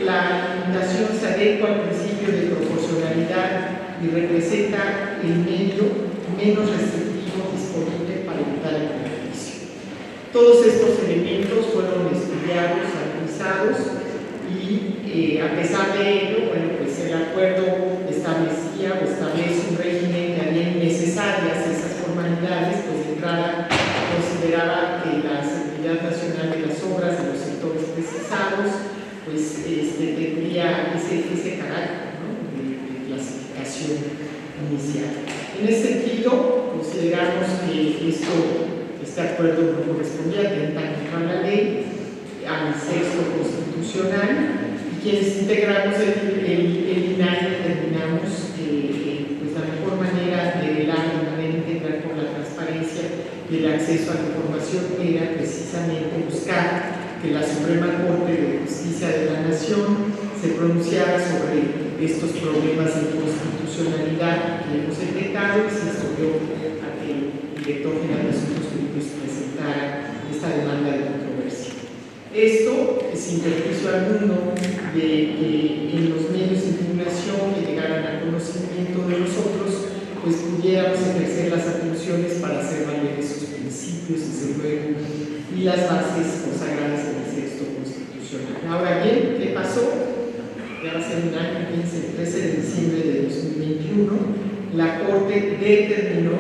la limitación se adecua al principio de proporcionalidad y representa el medio menos restrictivo disponible para evitar el perjuicio. Todos estos elementos fueron estudiados, analizados y a pesar de ello, bueno, pues el acuerdo establecía o establece un régimen que haría innecesarias esas formalidades, pues de entrada consideraba que la seguridad nacional de las obras de los sectores precisados pues tendría ese carácter, ¿no?, de clasificación inicial. En ese sentido, consideramos que este acuerdo no correspondía atentamente a la ley, al sexto constitucional, y quienes integramos el INAI determinamos pues la mejor manera de velar de manera integral por la transparencia y el acceso a la información era precisamente buscar que la Suprema Corte de Justicia de la Nación se pronunciara sobre estos problemas de constitucionalidad que hemos detectado y se instruyó a que el director general de Asuntos Públicos presentara esta demanda de controversia. Esto, sin perjuicio alguno de que en los medios de impugnación que llegaran al conocimiento de nosotros, pues pudiéramos ejercer las atribuciones para hacer valer esos principios, desde luego, y las bases consagradas en el sexto constitucional. Ahora bien, ¿qué pasó? Ya va a ser un año, el 13 de diciembre de 2021, la Corte determinó,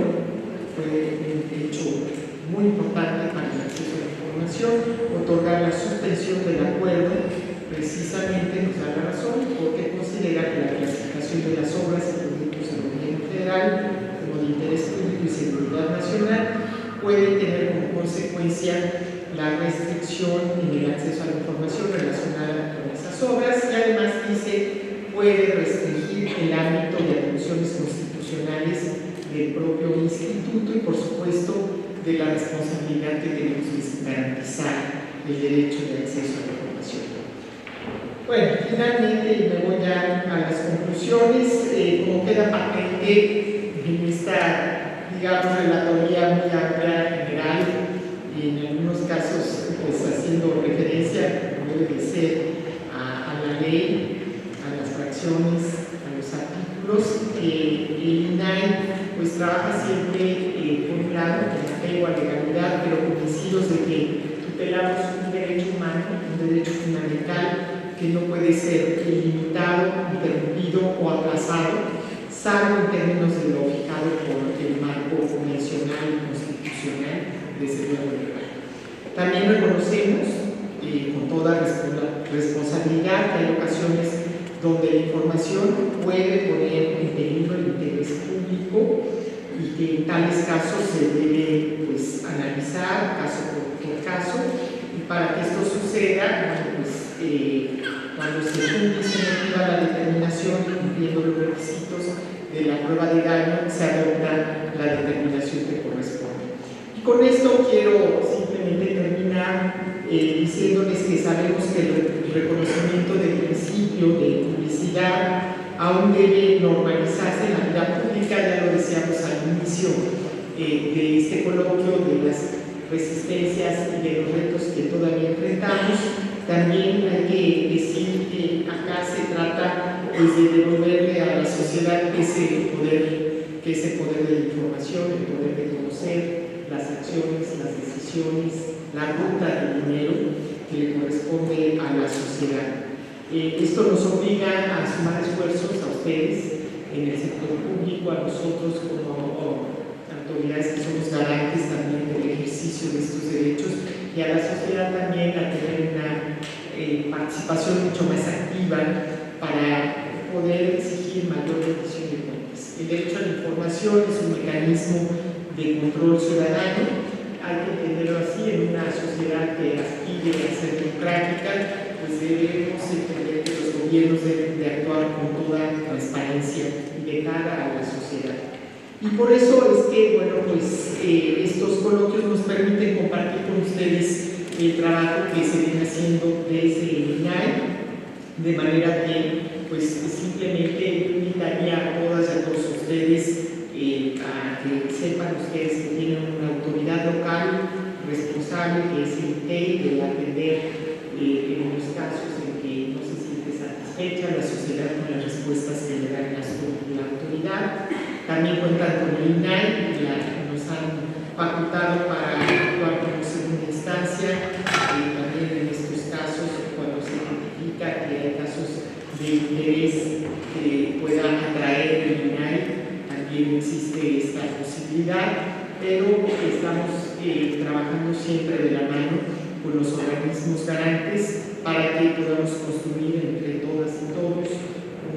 fue un hecho muy importante para el acceso a la información, otorgar la suspensión del acuerdo. Precisamente nos da la razón porque considera que la clasificación de las obras y proyectos del gobierno federal como de interés público y seguridad nacional puede tener como consecuencia la restricción en el acceso a la información relacionada con esas obras, y además dice puede restringir el ámbito de atribuciones constitucionales del propio instituto y por supuesto de la responsabilidad que tenemos de garantizar el derecho de acceso a la información. Bueno, finalmente me voy ya a las conclusiones. Como queda patente en esta, digamos, relatoría muy amplia, general, y en algunos casos pues haciendo referencia, como debe de ser, a la ley, a las fracciones, a los artículos, el INAI pues trabaja siempre por un lado con apego a legalidad, pero convencidos de que tutelamos un derecho humano, un derecho fundamental que no puede ser limitado, interrumpido o aplazado, salvo en términos de lo fijado por el marco convencional y constitucional, desde luego legal. También reconocemos con toda responsabilidad que hay ocasiones donde la información puede poner en peligro el interés público y que en tales casos se debe pues, analizar caso por caso, y para que esto suceda, bueno, pues, cuando se cumple y se motiva la determinación cumpliendo los requisitos de la prueba de daño, se adopta la determinación que corresponde. Y con esto quiero simplemente terminar diciéndoles que sabemos que el reconocimiento del principio de publicidad aún debe normalizarse en la vida pública. Ya lo decíamos al inicio de este coloquio, de las resistencias y de los retos que todavía enfrentamos. También hay que decir que acá se trata pues, de devolverle a la sociedad ese poder de la información, el poder de conocer las acciones, las decisiones, la ruta del dinero que le corresponde a la sociedad. Esto nos obliga a sumar esfuerzos a ustedes en el sector público, a nosotros como autoridades que somos garantes también del ejercicio de estos derechos, y a la sociedad también a tener una participación mucho más activa para poder exigir mayor rendición de cuentas. El derecho a la información es un mecanismo de control ciudadano. Hay que entenderlo así, en una sociedad que aspire a ser democrática, pues debemos entender que los gobiernos deben de actuar con toda transparencia y de cara a la sociedad. Y por eso es que, bueno, pues estos coloquios nos permiten compartir con ustedes el trabajo que se viene haciendo desde el INAI, de manera que, pues simplemente invitaría a todas y a todos ustedes a que sepan ustedes que tienen una autoridad local responsable, que es el INTEI, de atender en los casos en que no se siente satisfecha la sociedad con las respuestas que le dan la autoridad. También cuentan con el INAI, nos han facultado para actuar como segunda instancia, también en estos casos cuando se identifica que hay casos de interés que pueda atraer el INAI. También existe esta posibilidad, pero estamos trabajando siempre de la mano con los organismos garantes para que podamos construir entre todas y todos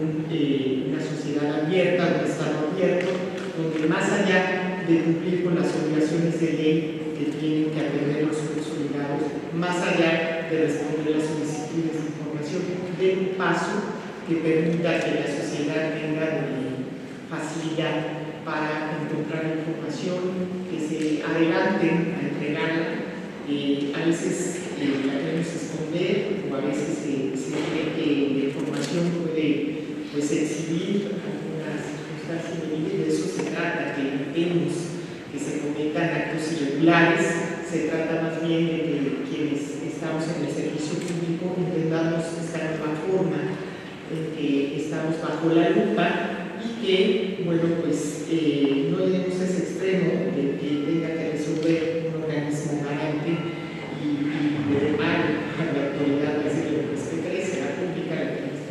una sociedad abierta, un Estado abierto, donde más allá de cumplir con las obligaciones de ley que tienen que atender los consolidados, más allá de responder las solicitudes de información, dé un paso que permita que la sociedad tenga facilidad para encontrar información, que se adelanten a entregarla. A veces la queremos esconder o a veces se cree que la información puede pues, exhibir alguna circunstancia indebida, y de eso se trata, que evitemos que se cometan actos irregulares. Se trata más bien de que quienes estamos en el servicio público entendamos esta nueva forma en que estamos bajo la lupa, y que, bueno, pues no lleguemos a ese extremo de que tenga que resolver un organismo garante y de mal a la autoridad, decirle, pues que crece la pública, la que nos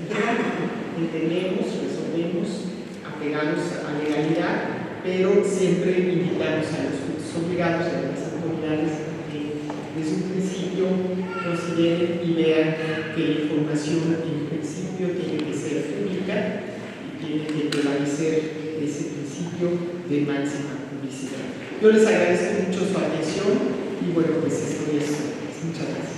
entendemos, resolvemos, apegados a la legalidad, pero siempre invitamos a los obligados, a las autoridades, a que desde un principio consideren y vean que la información en principio tiene que ser pública, tiene que prevalecer ese principio de máxima publicidad. Yo les agradezco mucho su atención y bueno, pues esto es todo. Muchas gracias.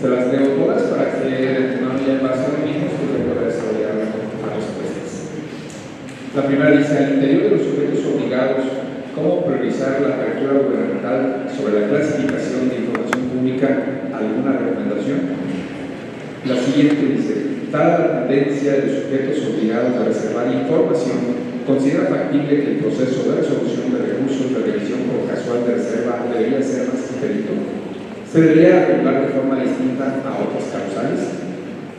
Se las leo todas para que no haya paso de mismos que se pueda desarrollar las respuestas. La primera dice: al interior de los sujetos obligados, ¿cómo priorizar la apertura gubernamental sobre la clasificación de información pública? ¿Alguna recomendación? La siguiente dice: dada la tendencia de los sujetos obligados a reservar información, ¿considera factible que el proceso de resolución de recursos de revisión por casual de reserva debería ser más expedito? ¿Se debería regular de forma distinta a otras causales?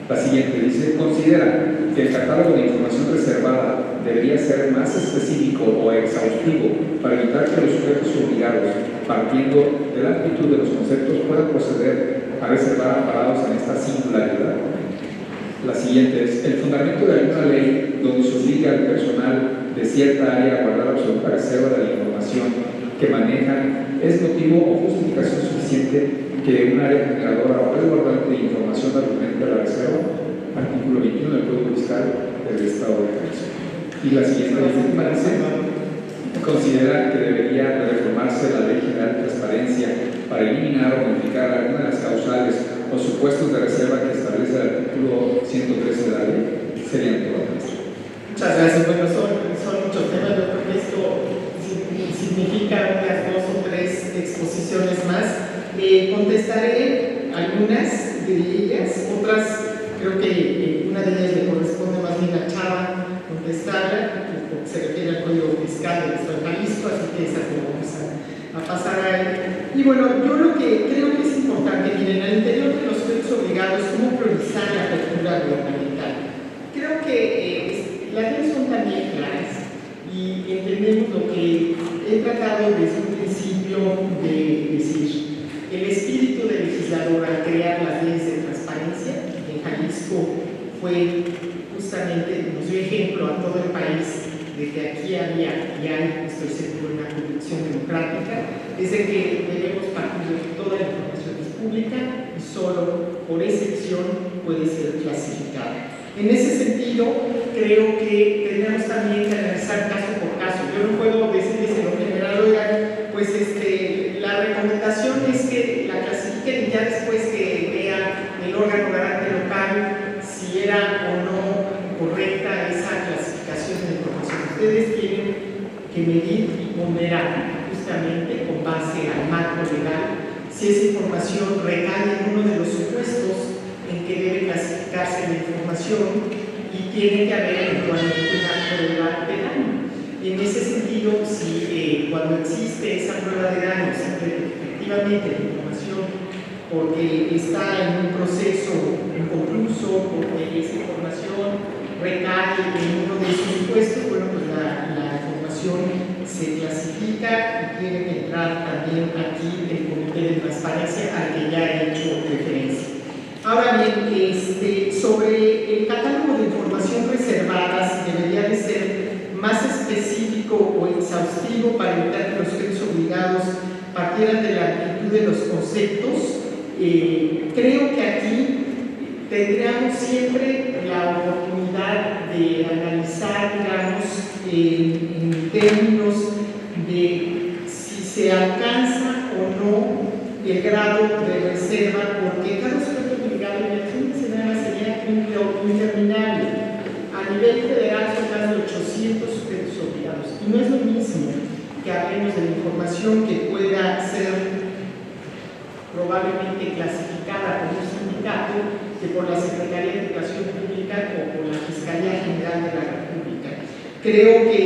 La siguiente dice: considera que el catálogo de información reservada debería ser más específico o exhaustivo para evitar que los sujetos obligados, partiendo de la amplitud de los conceptos, puedan proceder a reservar amparados en esta singularidad. La siguiente es: el fundamento de alguna ley donde se obliga al personal de cierta área a guardar absoluta reserva de la información que manejan es motivo o justificación suficiente que un área generadora o resguardante de información argumente la reserva. Artículo 21 del Código Fiscal del Estado de Jalisco. Y la siguiente última dice: considera que debería de reformarse la Ley General de Transparencia para eliminar o modificar algunas de las causales o supuestos de reserva que establece el artículo 113 de la ley. Serían todas. Muchas gracias. Bueno, son muchos temas. Yo creo que esto significa unas 2 o 3 exposiciones más. Contestaré algunas de ellas, otras creo que una de ellas le corresponde más bien a Chava contestarla, porque se refiere al Código Fiscal del Estado de Jalisco, así que esa la vamos a pasar a él. Y bueno, yo lo que creo que es importante, miren, al mencionado es cómo priorizar la apertura gubernamental. Creo que las leyes son también claras y entendemos lo que he tratado desde un principio de decir. El espíritu del legislador al crear las leyes de transparencia en Jalisco fue justamente, nos dio ejemplo a todo el país de que aquí había y hay, estoy seguro, una convicción democrática, es de que debemos partir de que toda la información es pública y solo por excepción puede ser clasificada. En ese sentido, creo que tenemos también que analizar caso por caso. Yo no puedo decirles en lo general, oigan, pues la recomendación es que la clasifiquen y ya después que vea el órgano garante local si era o no correcta esa clasificación de información. Ustedes tienen que medir y ponderar justamente con base al marco legal si esa información recae en uno de los supuestos en que debe clasificarse la información y tiene que haber eventualmente una prueba de daño. En ese sentido, si cuando existe esa prueba de daño, efectivamente la información, porque está en un proceso inconcluso, porque esa información recae en uno de esos supuestos, bueno, pues la información se clasifica y tiene que entrar también aquí el Comité de Transparencia al que ya he hecho referencia. Ahora bien, sobre el catálogo de información reservada, si debería de ser más específico o exhaustivo para evitar que los sujetos obligados partieran de la amplitud de los conceptos, creo que aquí tendríamos siempre la oportunidad de analizar, digamos, en términos de si se alcanza o no el grado de reserva, porque cada sujeto obligado en el fin de semana sería interminable. A nivel federal son más de 800 sujetos obligados, y no es lo mismo que hablemos de la información que pueda ser probablemente clasificada por un sindicato que por la Secretaría de Educación Pública o por la Fiscalía General de la República. Creo que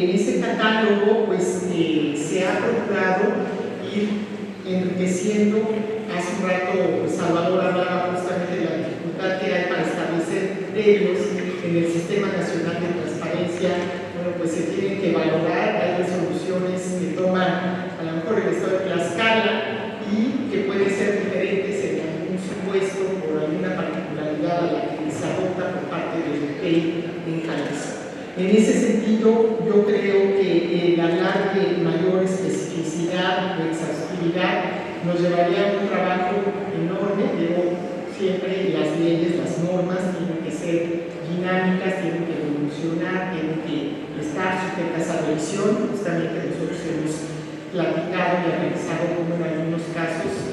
en ese catálogo pues, se ha procurado ir enriqueciendo. Hace un rato Salvador hablaba justamente de la dificultad que hay para establecer criterios en el Sistema Nacional de Transparencia. Bueno, pues se tienen que valorar, hay resoluciones que toman a lo mejor el Estado de Tlaxcala y que pueden ser diferentes en algún supuesto por alguna particularidad a la que se adopta por parte del PEI en Jalisco. En ese sentido, yo creo que el hablar de mayor especificidad o exhaustividad nos llevaría a un trabajo enorme. Digo, siempre las leyes, las normas tienen que ser dinámicas, tienen que evolucionar, tienen que estar sujetas a revisión. Justamente nosotros hemos platicado y analizado como en algunos casos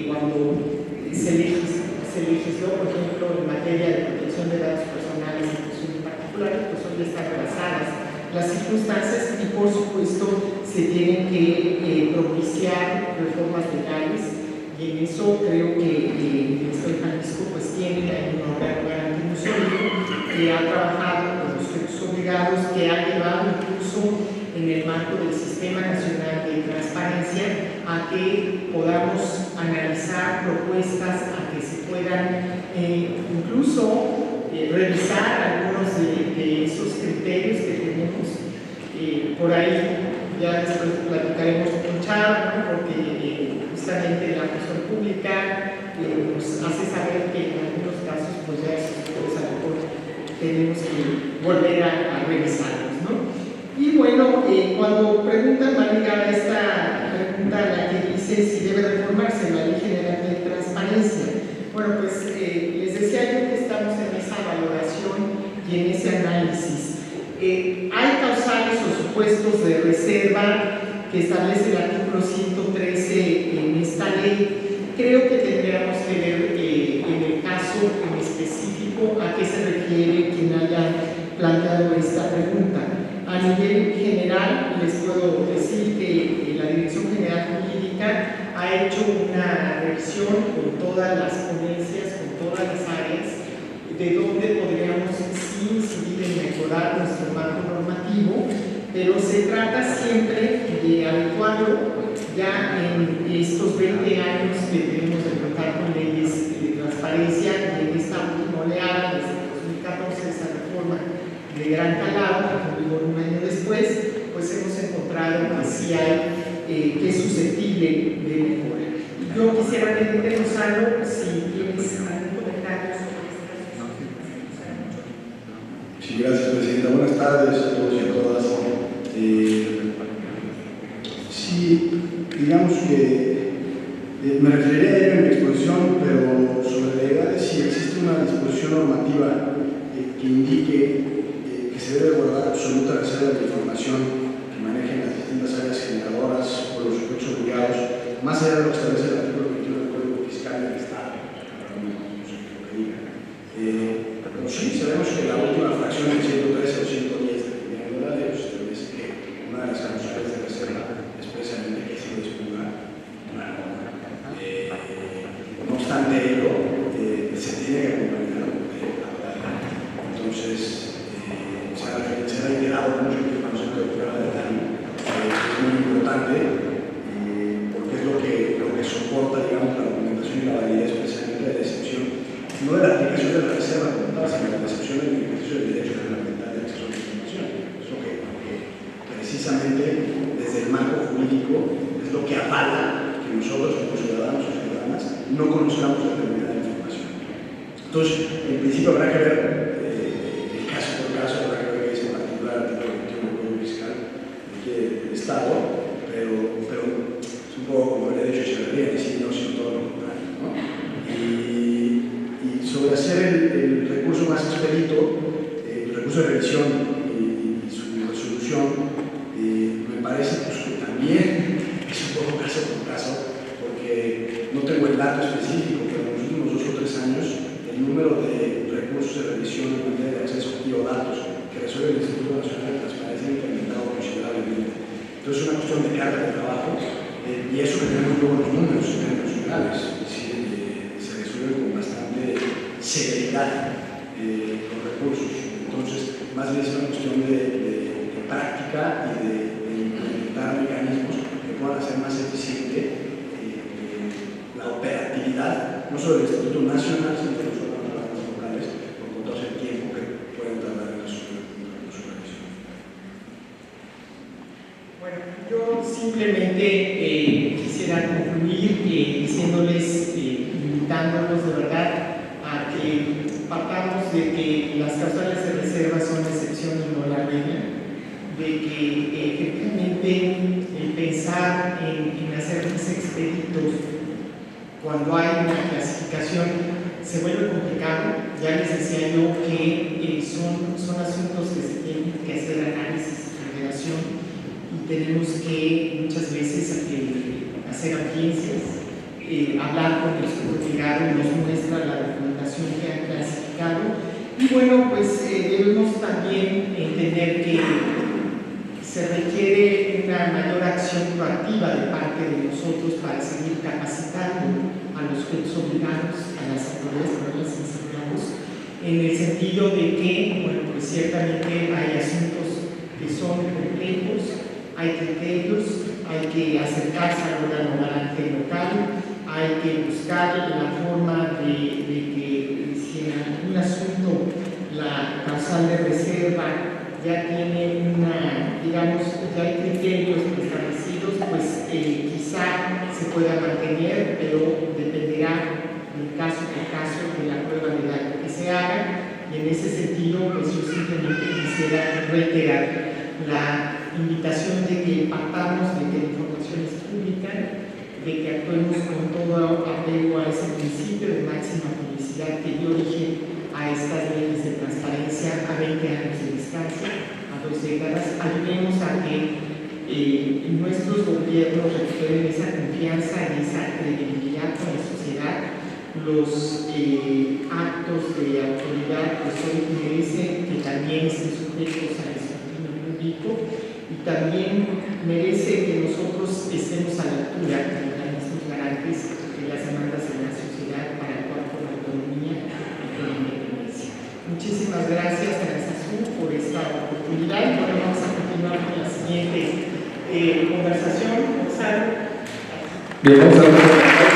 cuando se legisló, por ejemplo, en materia de protección de datos personales y protección particulares, pues hoy están rebasadas las circunstancias y por supuesto se tienen que propiciar reformas legales, y en eso creo que el Estado de Jalisco pues tiene un órgano garante muy sólido que ha trabajado con los sujetos obligados, que ha llevado incluso en el marco del Sistema Nacional de Transparencia a que podamos analizar propuestas, a que se puedan incluso revisar algunos de esos criterios que tenemos. Por ahí ya después platicaremos con Chava, ¿no? Porque justamente la función pública nos hace saber que en algunos casos pues ya esos pues, a lo mejor tenemos que volver a revisarlos, ¿no? Y bueno, cuando preguntan, va ligada esta pregunta a la que dice si debe reformarse la Ley General de Transparencia. Bueno, pues les decía yo que estamos en esa valoración y en ese análisis. Hay causales o supuestos de reserva que establece el artículo 113 en esta ley. Creo que tendríamos que ver en el caso en específico a qué se refiere quien haya planteado esta pregunta. A nivel general, les puedo decir que la Dirección General Jurídica ha hecho una revisión con todas las ponencias, con todas las áreas, de donde podríamos sí incidir en mejorar nuestro marco normativo, pero se trata siempre de adecuarlo ya en estos 20 años que tenemos de contar con leyes de transparencia sí hay que es susceptible de mejora. Yo quisiera pedirte, Gonzalo, si tienes algún comentario sobre esta. Sí, gracias, Presidenta. Buenas tardes a todos y a todas. Sí, digamos que me referiré a ello en mi exposición, pero sobre la idea de si existe una disposición normativa que indique que se debe guardar absoluta reserva de información que manejen las distintas áreas generadoras o los sujetos obligados, más allá de lo que establece el artículo 21 del Código Fiscal del Estado. No sé qué lo que diga. Pero sí, sabemos que la última fracción del 113 o 110 de la ley establece que una de las causales de reserva es precisamente que se disponga una norma. No obstante ello, se tiene que acompañar de la ley. Entonces, se ha reiterado mucho que el concepto de prueba de daño es muy importante porque es lo que soporta, digamos, la documentación y la validez precisamente de la excepción, no de la aplicación de la reserva como tal, sino de la excepción del ejercicio del derecho fundamental de acceso a la información. Es lo que precisamente desde el marco jurídico es lo que avala que nosotros como ciudadanos o ciudadanas no conozcamos determinada información. Entonces, en principio habrá que ver el caso por caso, habrá que ver qué es en particular el artículo 21 del Código Fiscal del Estado, pero es un poco como el derecho de Echeverría, decir no, sino todo lo contrario, ¿no? Y sobre hacer el recurso más expedito, el recurso de revisión y su resolución, me parece pues, que también es un poco caso por caso, porque no tengo el dato específico, pero en los últimos 2 o 3 años el número de recursos de revisión en materia de acceso a datos que resuelve el Instituto Nacional de Transparencia ha incrementado considerablemente. Entonces es una cuestión de carga de trabajo y eso que tenemos luego los números en términos generales, es decir, se resuelve con bastante celeridad los recursos. Entonces, más bien es una cuestión de práctica y de implementar mecanismos que puedan hacer más eficiente la operatividad, no solo del Instituto Nacional, sino de los órganos locales, por contados el tiempo que pueden tardar en resolver su revisión. Bueno, yo simplemente quisiera concluir diciéndoles, invitándolos de verdad a que partamos de que las causales de reserva son la excepción y no la regla, de que efectivamente el pensar en hacer más expeditos cuando hay una clasificación se vuelve complicado. Ya les decía yo que son asuntos que se tienen que hacer análisis y relación y tenemos que muchas veces hacer audiencias, hablar con el subjuzgado y nos muestra la documentación que han clasificado. Y bueno, pues debemos también entender que se requiere una mayor acción proactiva de parte de nosotros para seguir capacitando a los sujetos obligados, a las autoridades morales y sancionados, en el sentido de que, bueno, pues ciertamente hay asuntos que son complejos, hay criterios, hay que acercarse al órgano garante local, hay que buscar la forma de que si en algún asunto la causal de reserva ya tiene digamos, ya hay criterios establecidos, pues quizá se pueda mantener, pero dependerá del caso por caso de la prueba de daño que se haga. Y en ese sentido, pues yo simplemente quisiera reiterar la invitación de que partamos de que la información es pública, de que actuemos con todo apego a ese principio de máxima publicidad que dio origen a estas leyes de transparencia a 20 años de distancia, a 2 décadas. Ayudemos a que nuestros gobiernos recuperen esa confianza y esa credibilidad con la sociedad. Los actos de autoridad pues hoy merecen que también estén sujetos al escrutinio público y también merece que nosotros estemos a la altura de organismos garantes de las demandas de la sociedad para actuar con autonomía y con independencia. Muchísimas gracias, Aranzazú, por esta oportunidad y bueno, vamos a continuar con la siguiente conversación. Bien, vamos a ver.